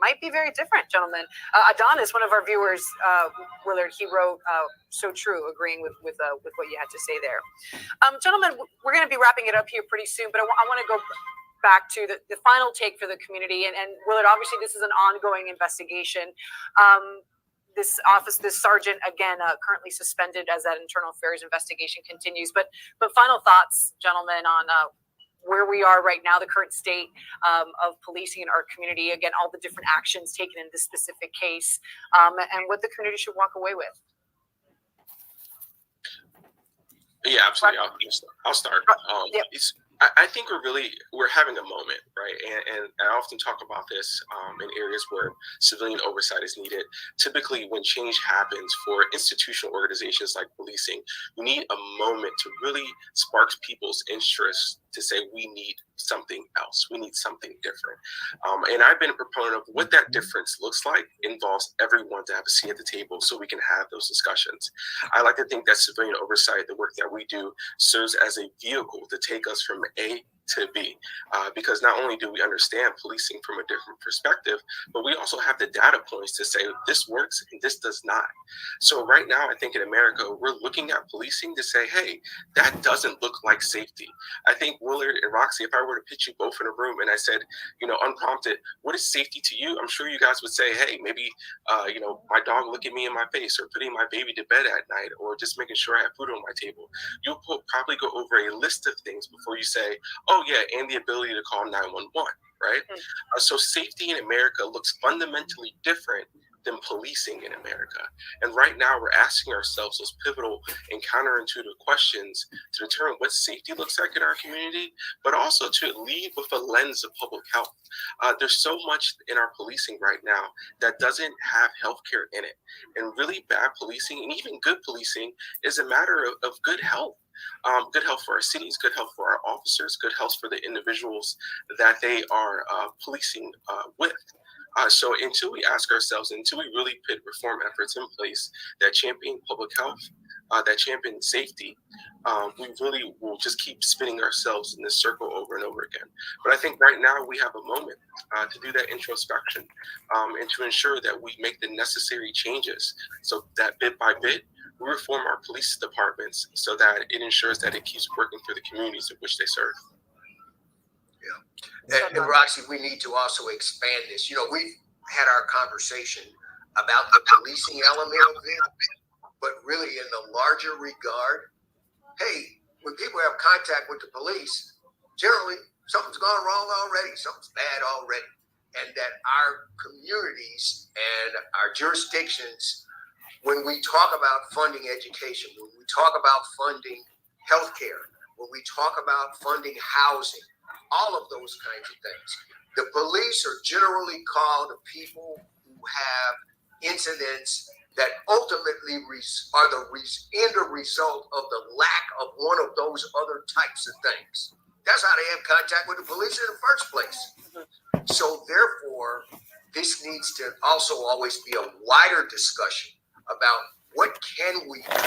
might be very different, gentlemen. Adonis, one of our viewers, Willard, he wrote, "So true," agreeing with what you had to say there. Gentlemen, we're going to be wrapping it up here pretty soon, but I want to go back to the final take for the community. And Willard, obviously this is an ongoing investigation. This sergeant, again, currently suspended as that internal affairs investigation continues. But final thoughts, gentlemen, on where we are right now, the current state of policing in our community, again, all the different actions taken in this specific case, and what the community should walk away with. Yeah, absolutely. I'll start. Yep. I think we're having a moment, right? And I often talk about this in areas where civilian oversight is needed. Typically, when change happens for institutional organizations like policing, we need a moment to really spark people's interest to say we need something else. We need something different. And I've been a proponent of what that difference looks like involves everyone to have a seat at the table so we can have those discussions. I like to think that civilian oversight, the work that we do, serves as a vehicle to take us from A to B, because not only do we understand policing from a different perspective, but we also have the data points to say this works and this does not. So right now, I think in America, we're looking at policing to say, hey, that doesn't look like safety. I think Willard and Roxy, if I were to pitch you both in a room and I said, unprompted, what is safety to you? I'm sure you guys would say, hey, maybe, my dog looking me in my face, or putting my baby to bed at night, or just making sure I have food on my table. You'll probably go over a list of things before you say, oh yeah, and the ability to call 911, right? So safety in America looks fundamentally different than policing in America. And right now we're asking ourselves those pivotal and counterintuitive questions to determine what safety looks like in our community, but also to lead with a lens of public health. There's so much in our policing right now that doesn't have healthcare in it. And really bad policing, and even good policing, is a matter of good health. Good health for our cities, good health for our officers, good health for the individuals that they are policing with. So until we ask ourselves, until we really put reform efforts in place that champion public health, that champion safety, we really will just keep spinning ourselves in this circle over and over again. But I think right now we have a moment to do that introspection and to ensure that we make the necessary changes so that bit by bit, we reform our police departments so that it ensures that it keeps working for the communities in which they serve. Yeah. And Roxy, we need to also expand this. We've had our conversation about the policing element of it, but really in the larger regard, hey, when people have contact with the police, generally something's gone wrong already, something's bad already. And that our communities and our jurisdictions, when we talk about funding education, when we talk about funding healthcare, when we talk about funding housing, all of those kinds of things, the police are generally called the people who have incidents that ultimately are the end result of the lack of one of those other types of things. That's how they have contact with the police in the first place. So therefore, this needs to also always be a wider discussion about what can we do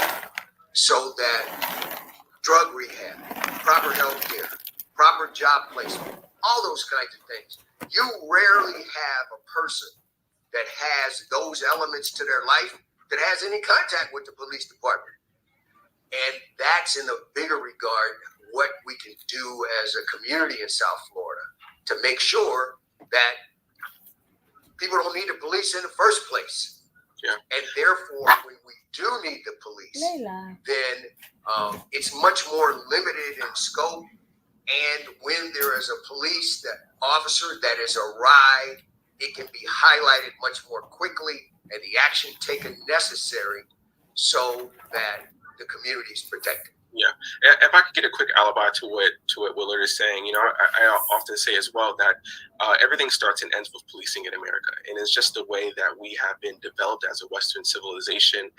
so that drug rehab, proper health care, proper job placement, all those kinds of things. You rarely have a person that has those elements to their life that has any contact with the police department. And that's in a bigger regard what we can do as a community in South Florida to make sure that people don't need the police in the first place. Yeah. And therefore, when we do need the police, then it's much more limited in scope. And when there is a police officer that is arrived, it can be highlighted much more quickly and the action taken necessary so that the community is protected. Yeah, if I could get a quick alibi to what Willard is saying, you know, I often say as well that everything starts and ends with policing in America, and it's just the way that we have been developed as a Western civilization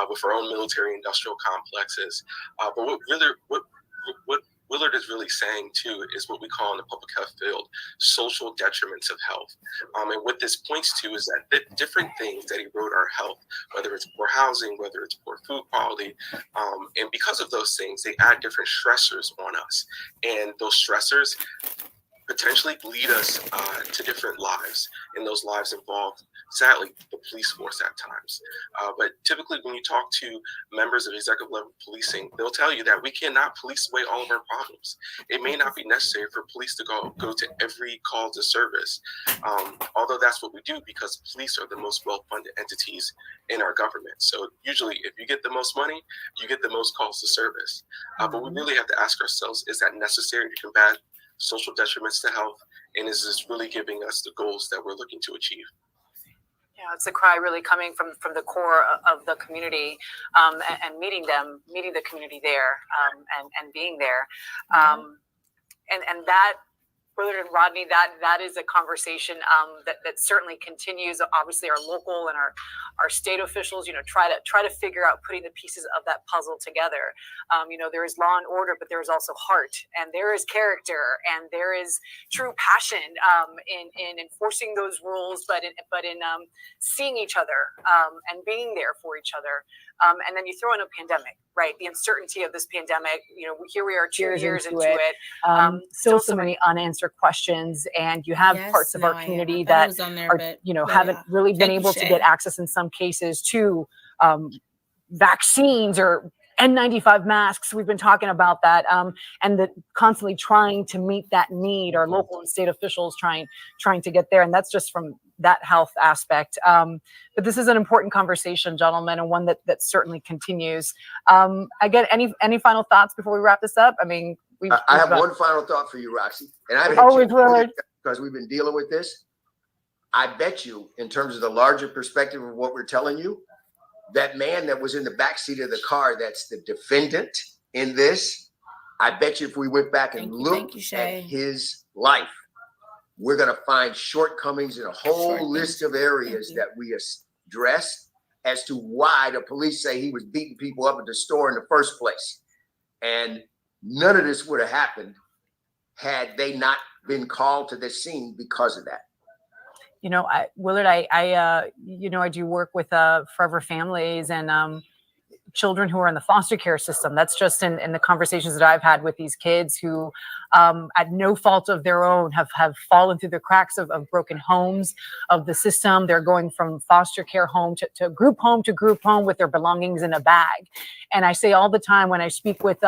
with our own military-industrial complexes. But what Willard is really saying too is what we call in the public health field social detriments of health. And what this points to is that the different things that erode our health, whether it's poor housing, whether it's poor food quality, and because of those things, they add different stressors on us. And those stressors potentially lead us to different lives, and those lives involve, sadly, the police force at times. But typically when you talk to members of executive level policing, they'll tell you that we cannot police away all of our problems. It may not be necessary for police to go to every call to service, although that's what we do because police are the most well-funded entities in our government. So usually if you get the most money, you get the most calls to service. But we really have to ask ourselves, is that necessary to combat social detriments to health, and is this really giving us the goals that we're looking to achieve? Yeah, it's a cry really coming from the core of the community, and meeting the community there, and being there, and that. Willard and Rodney, that is a conversation that certainly continues. Obviously, our local and our state officials, you know, try to figure out putting the pieces of that puzzle together. You know, there is law and order, but there is also heart, and there is character, and there is true passion in enforcing those rules, but in seeing each other and being there for each other. And then you throw in a pandemic, right? The uncertainty of this pandemic. You know, here we are 2 years into it. Still so many unanswered questions, and you have parts of our community that are, you know, haven't really been able to get access in some cases to vaccines or N95 masks. We've been talking about that, and that constantly trying to meet that need. Our local and state officials trying to get there, and that's just from that health aspect. But this is an important conversation, gentlemen, and one that certainly continues. Again, any final thoughts before we wrap this up? I mean, I have one final thought for you, Roxy, and I've because we've been dealing with this. I bet you, in terms of the larger perspective of what we're telling you, that man that was in the backseat of the car, that's the defendant in this, I bet you if we went back and looked at his life, we're going to find shortcomings in a whole list of areas that we addressed as to why the police say he was beating people up at the store in the first place. And none of this would have happened had they not been called to this scene because of that. You know, Willard, you know, I do work with forever families and children who are in the foster care system. That's just in the conversations that I've had with these kids who, at no fault of their own, have fallen through the cracks of broken homes of the system. They're going from foster care home to group home with their belongings in a bag. And I say all the time when I speak with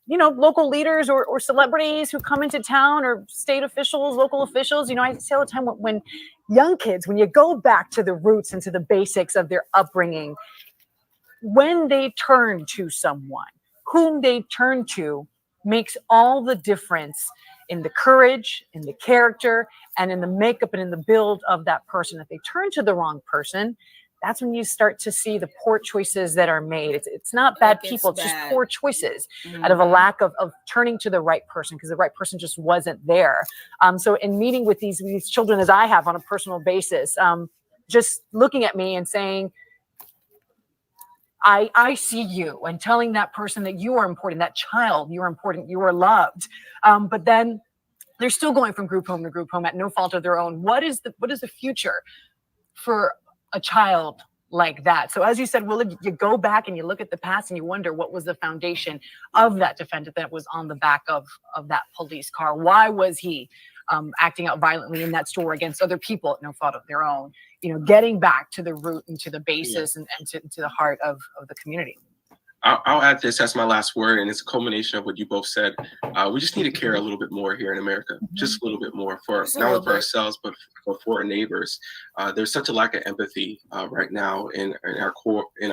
you know, local leaders or celebrities who come into town, or state officials, local officials, you know, I say all the time, when young kids, when you go back to the roots and to the basics of their upbringing, when they turn to someone, whom they turn to makes all the difference in the courage, in the character, and in the makeup and in the build of that person. If they turn to the wrong person, that's when you start to see the poor choices that are made. It's not bad people, it's just poor choices out of a lack of turning to the right person, because the right person just wasn't there. So in meeting with these children, as I have on a personal basis, just looking at me and saying, I see you, and telling that person that you are important, that child, you are important, you are loved. But then they're still going from group home to group home at no fault of their own. What is the future for a child like that? So as you said, Willard, you go back and you look at the past and you wonder what was the foundation of that defendant that was on the back of that police car. Why was he acting out violently in that store against other people at no fault of their own? You know, getting back to the root and to the basis and to the heart of the community. I'll add this as my last word, and it's a culmination of what you both said. We just need to care a little bit more here in America, just a little bit more for not only for ourselves, but for our neighbors. There's such a lack of empathy right now in our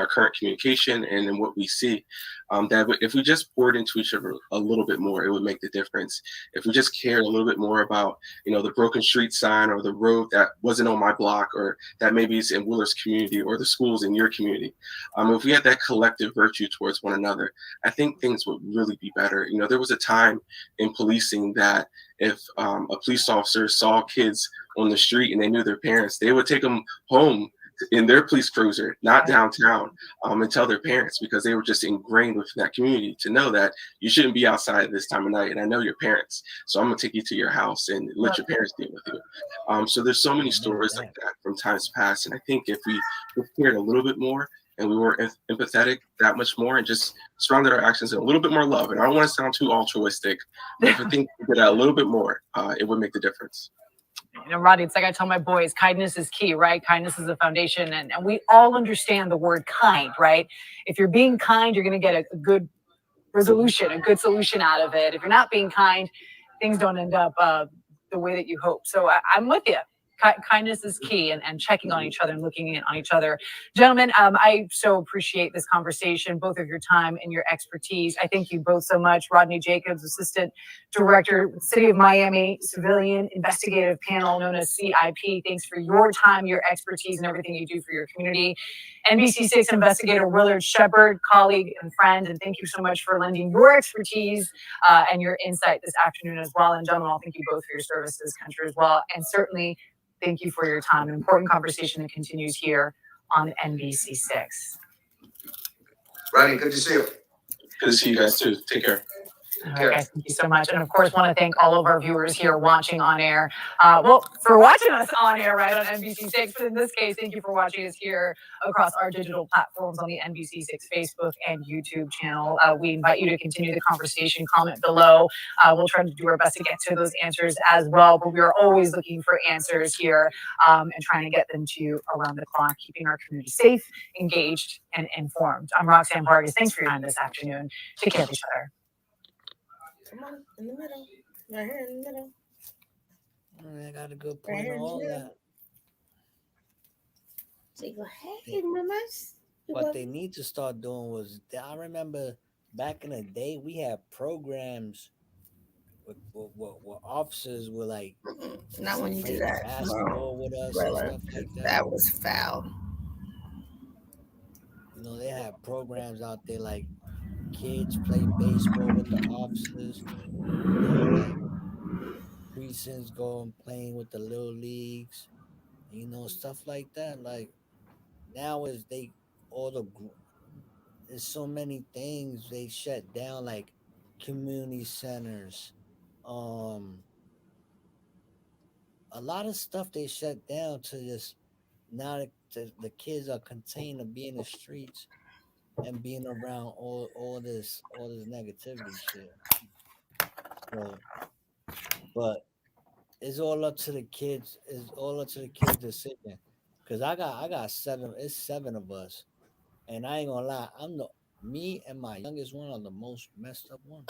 current communication and in what we see. That if we just poured into each other a little bit more, it would make the difference. If we just cared a little bit more about, the broken street sign or the road that wasn't on my block or that maybe is in Willard's community or the schools in your community. If we had that collective virtue towards one another, I think things would really be better. There was a time in policing that if a police officer saw kids on the street and they knew their parents, they would take them home in their police cruiser, not downtown, and tell their parents, because they were just ingrained within that community to know that you shouldn't be outside this time of night. And I know your parents, so I'm gonna take you to your house and let your parents deal with you. So there's so many stories like that from times past. And I think if we cared a little bit more and we were empathetic that much more and just surrounded our actions in a little bit more love, and I don't want to sound too altruistic, but if I think we did that a little bit more, it would make the difference. Rodney, it's like I tell my boys, kindness is key, right? Kindness is the foundation. And we all understand the word kind, right? If you're being kind, you're going to get a good resolution, a good solution out of it. If you're not being kind, things don't end up the way that you hope. So I'm with you. Kindness is key, and checking on each other and looking on each other. Gentlemen, I so appreciate this conversation, both of your time and your expertise. I thank you both so much. Rodney Jacobs, Assistant Director, City of Miami Civilian Investigative Panel, known as CIP. Thanks for your time, your expertise, and everything you do for your community. NBC6 investigator Willard Shepard, colleague and friend, and thank you so much for lending your expertise and your insight this afternoon as well. And gentlemen, I'll thank you both for your service to this country as well. And certainly, thank you for your time. An important conversation that continues here on NBC6. Rodney, good to see you. Good to see you guys too. Take care. All right, guys, thank you so much. And of course, want to thank all of our viewers here watching on air. For watching us on air, right, on NBC6. But in this case, thank you for watching us here across our digital platforms on the NBC6 Facebook and YouTube channel. We invite you to continue the conversation, comment below. We'll try to do our best to get to those answers as well. But we are always looking for answers here and trying to get them to you around the clock, keeping our community safe, engaged, and informed. I'm Roxanne Vargas. Thanks for your time this afternoon. Take care of each other. Come on, in the middle. Right here in the middle. I got a good point on all that. So you go, hey, mamas. What they need to start doing was, I remember back in the day, we had programs where officers were like, not when you do that. Basketball with us and stuff like that. That was foul. They had programs out there like kids play baseball with the officers, like precincts going playing with the little leagues, stuff like that. Like now there's so many things they shut down, like community centers, a lot of stuff they shut down to just now the kids are contained to be in the streets and being around all this negativity shit. So, but it's all up to the kids. It's all up to the kids' decision. Cause I got 7. It's 7 of us, and I ain't gonna lie. Me and my youngest one are the most messed up ones.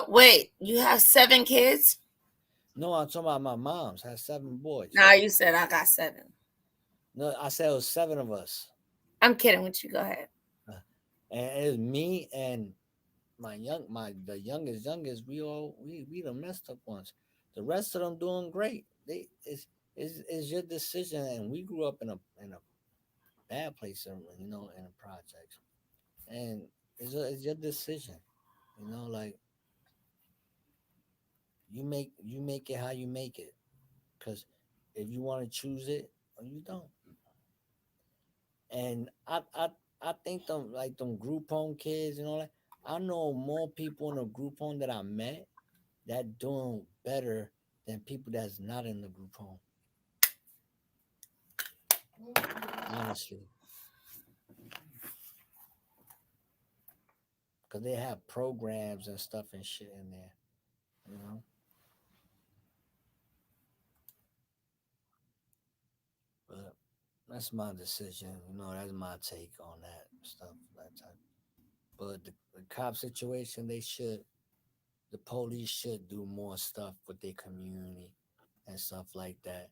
Wait, you have 7 kids? No, I'm talking about my mom's has 7 boys. Nah, you said I got 7. No, I said it was 7 of us. I'm kidding with you. Go ahead. And it's me and the youngest. We the messed up ones. The rest of them doing great. It's your decision, and we grew up in a bad place, in the projects, and it's your decision. Like you make it how you make it, because if you want to choose it or you don't. And I think them group home kids and all that. I know more people in a group home that I met that doing better than people that's not in the group home. Honestly. Because they have programs and stuff and shit in there, But that's my decision. That's my take on that stuff, that type. But the cop situation, the police should do more stuff with their community and stuff like that,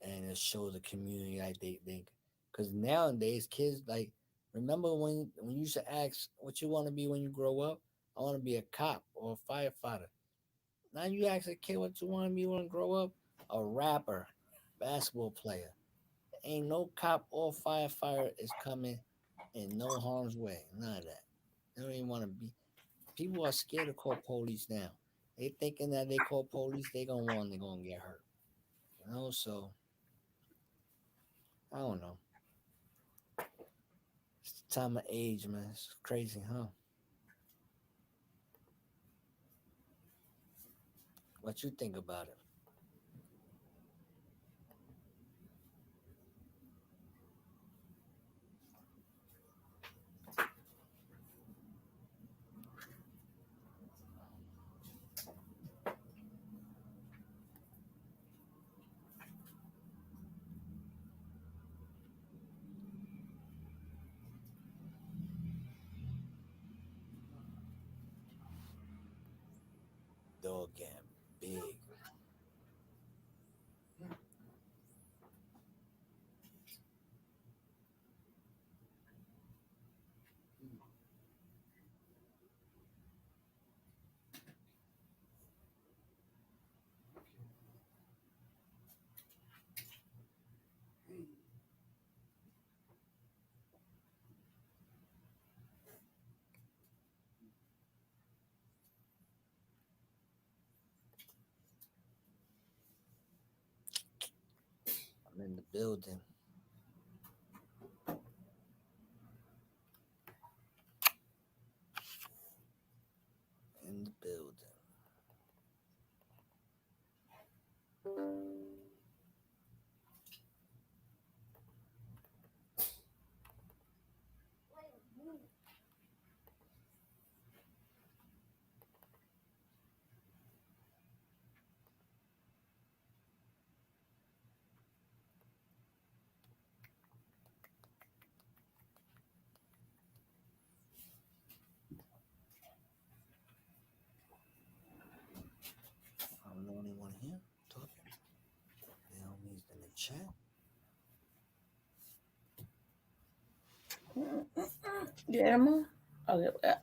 and it show the community like they think. Because nowadays, kids like remember when you used to ask what you want to be when you grow up? I want to be a cop or a firefighter. Now you ask a kid what you want to be when you grow up? A rapper, basketball player. Ain't no cop or firefighter is coming in no harm's way. None of that. They don't even want to be. People are scared to call police now. They thinking that they call police, they're gonna get hurt. So I don't know. It's the time of age, man. It's crazy, huh? What you think about it? Dog getting big. I'm in the building. In the building. I'm the only one here talking. The homies in the chat. Get them on.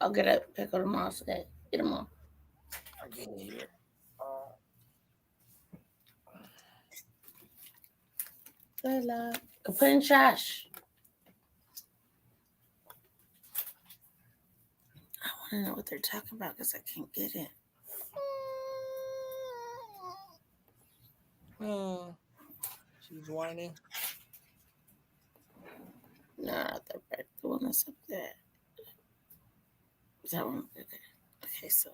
I'll get a pick of them all today. Get them on. I can hear. Good luck. Go put in trash. I want to know what they're talking about because I can't get it. She's whining. No, not that part. The one that's up there. Is that one? Okay. Okay, so.